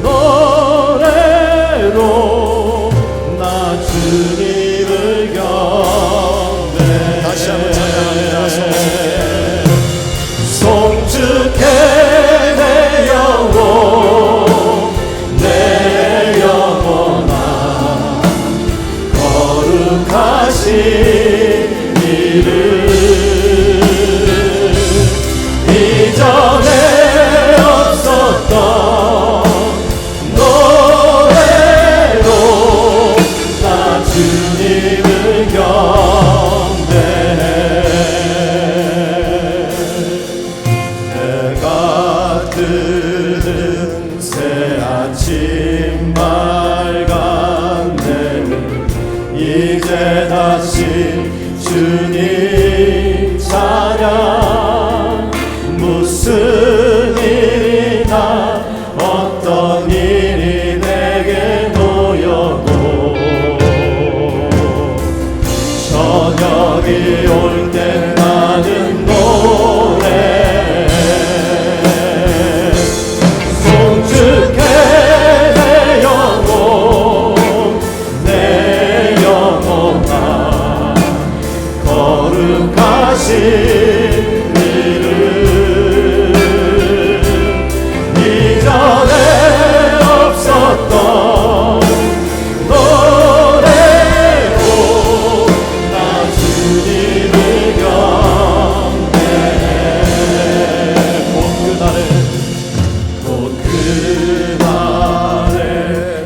노래로 나 주님을 경배 다시 한번 찬양합니다. 송축해 내 영혼 내 영혼아 거룩하신 이름 이전에 없었던 노래로 나 주님을 경배해 들은 새 아침 맑은 내는 이제 다시 주님 찬양 무슨 일이나 일을 이전에 없었던 노래로 나 주님을 경배해. 곧 그날에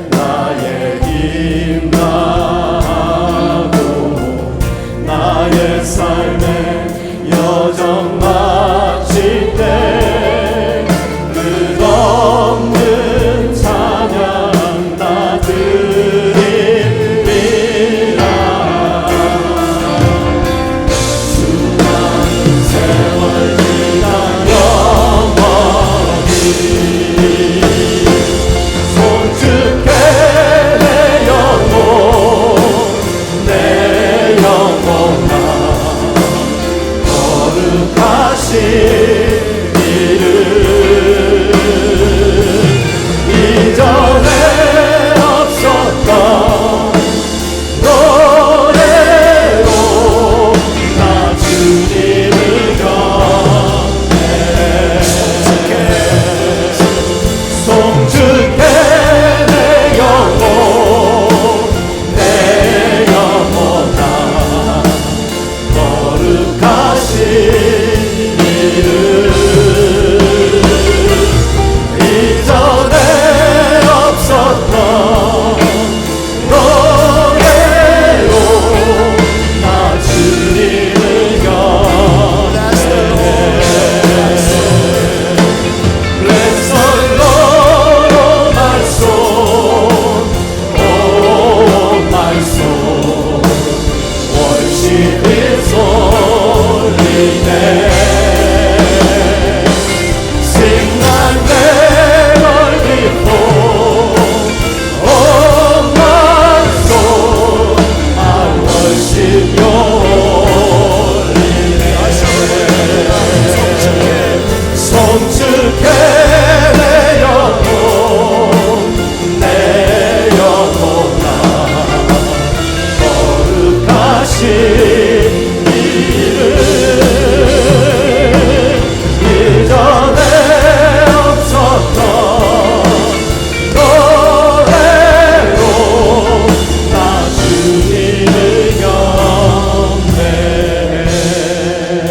나의 힘 다하고 나의 삶의 여정 마칠 때 끝없는 찬양 나 드리리라. 수많은 세월 지나 영원히 손쉽게 내 영혼 거룩하신 이름 이전에 없었던 노래로 나 주님을 경배해. 송축해 내 영혼 거룩하신 이름 이전에 없었던 노래로 나 주님을 경배해. Bless the Lord, oh my soul, oh my soul, worship His holy name. Sing thy name before, oh my soul, I worship your holy name. 송축해 내 영혼 내 영혼아 거룩하신 이름 이전에 없었던 노래로 나 주님을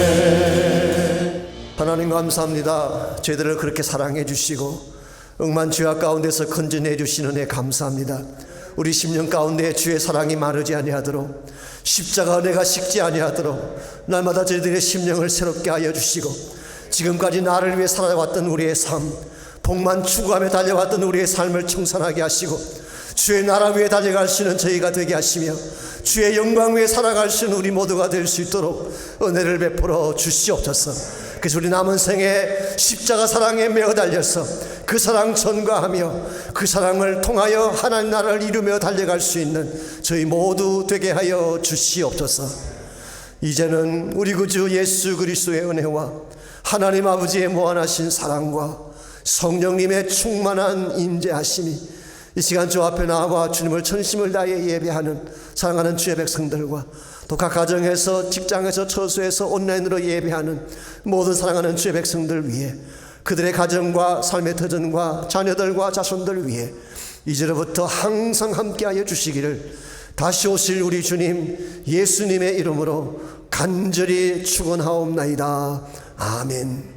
경배해. 하나님 감사합니다. 저희들을 그렇게 사랑해 주시고 억만 죄악 가운데서 건져내 주시는 애 감사합니다. 우리 심령 가운데 주의 사랑이 마르지 아니하도록 십자가 은혜가 식지 아니하도록 날마다 저희들의 심령을 새롭게 하여 주시고 지금까지 나를 위해 살아왔던 우리의 삶, 복만 추구하며 달려왔던 우리의 삶을 청산하게 하시고 주의 나라 위에 달려갈 수 있는 저희가 되게 하시며 주의 영광 위에 살아갈 수 있는 우리 모두가 될 수 있도록 은혜를 베풀어 주시옵소서. 그래서 우리 남은 생에 십자가 사랑에 매어 달려서 그 사랑 전가하며 그 사랑을 통하여 하나님 나라를 이루며 달려갈 수 있는 저희 모두 되게 하여 주시옵소서. 이제는 우리 구주 예수 그리스도의 은혜와 하나님 아버지의 무한하신 사랑과 성령님의 충만한 임재하심이 이 시간 주 앞에 나와 주님을 전심을 다해 예배하는 사랑하는 주의 백성들과 또 각 가정에서 직장에서 처소에서 온라인으로 예배하는 모든 사랑하는 주의 백성들 위해 그들의 가정과 삶의 터전과 자녀들과 자손들 위해 이제로부터 항상 함께하여 주시기를 다시 오실 우리 주님 예수님의 이름으로 간절히 축원하옵나이다. 아멘.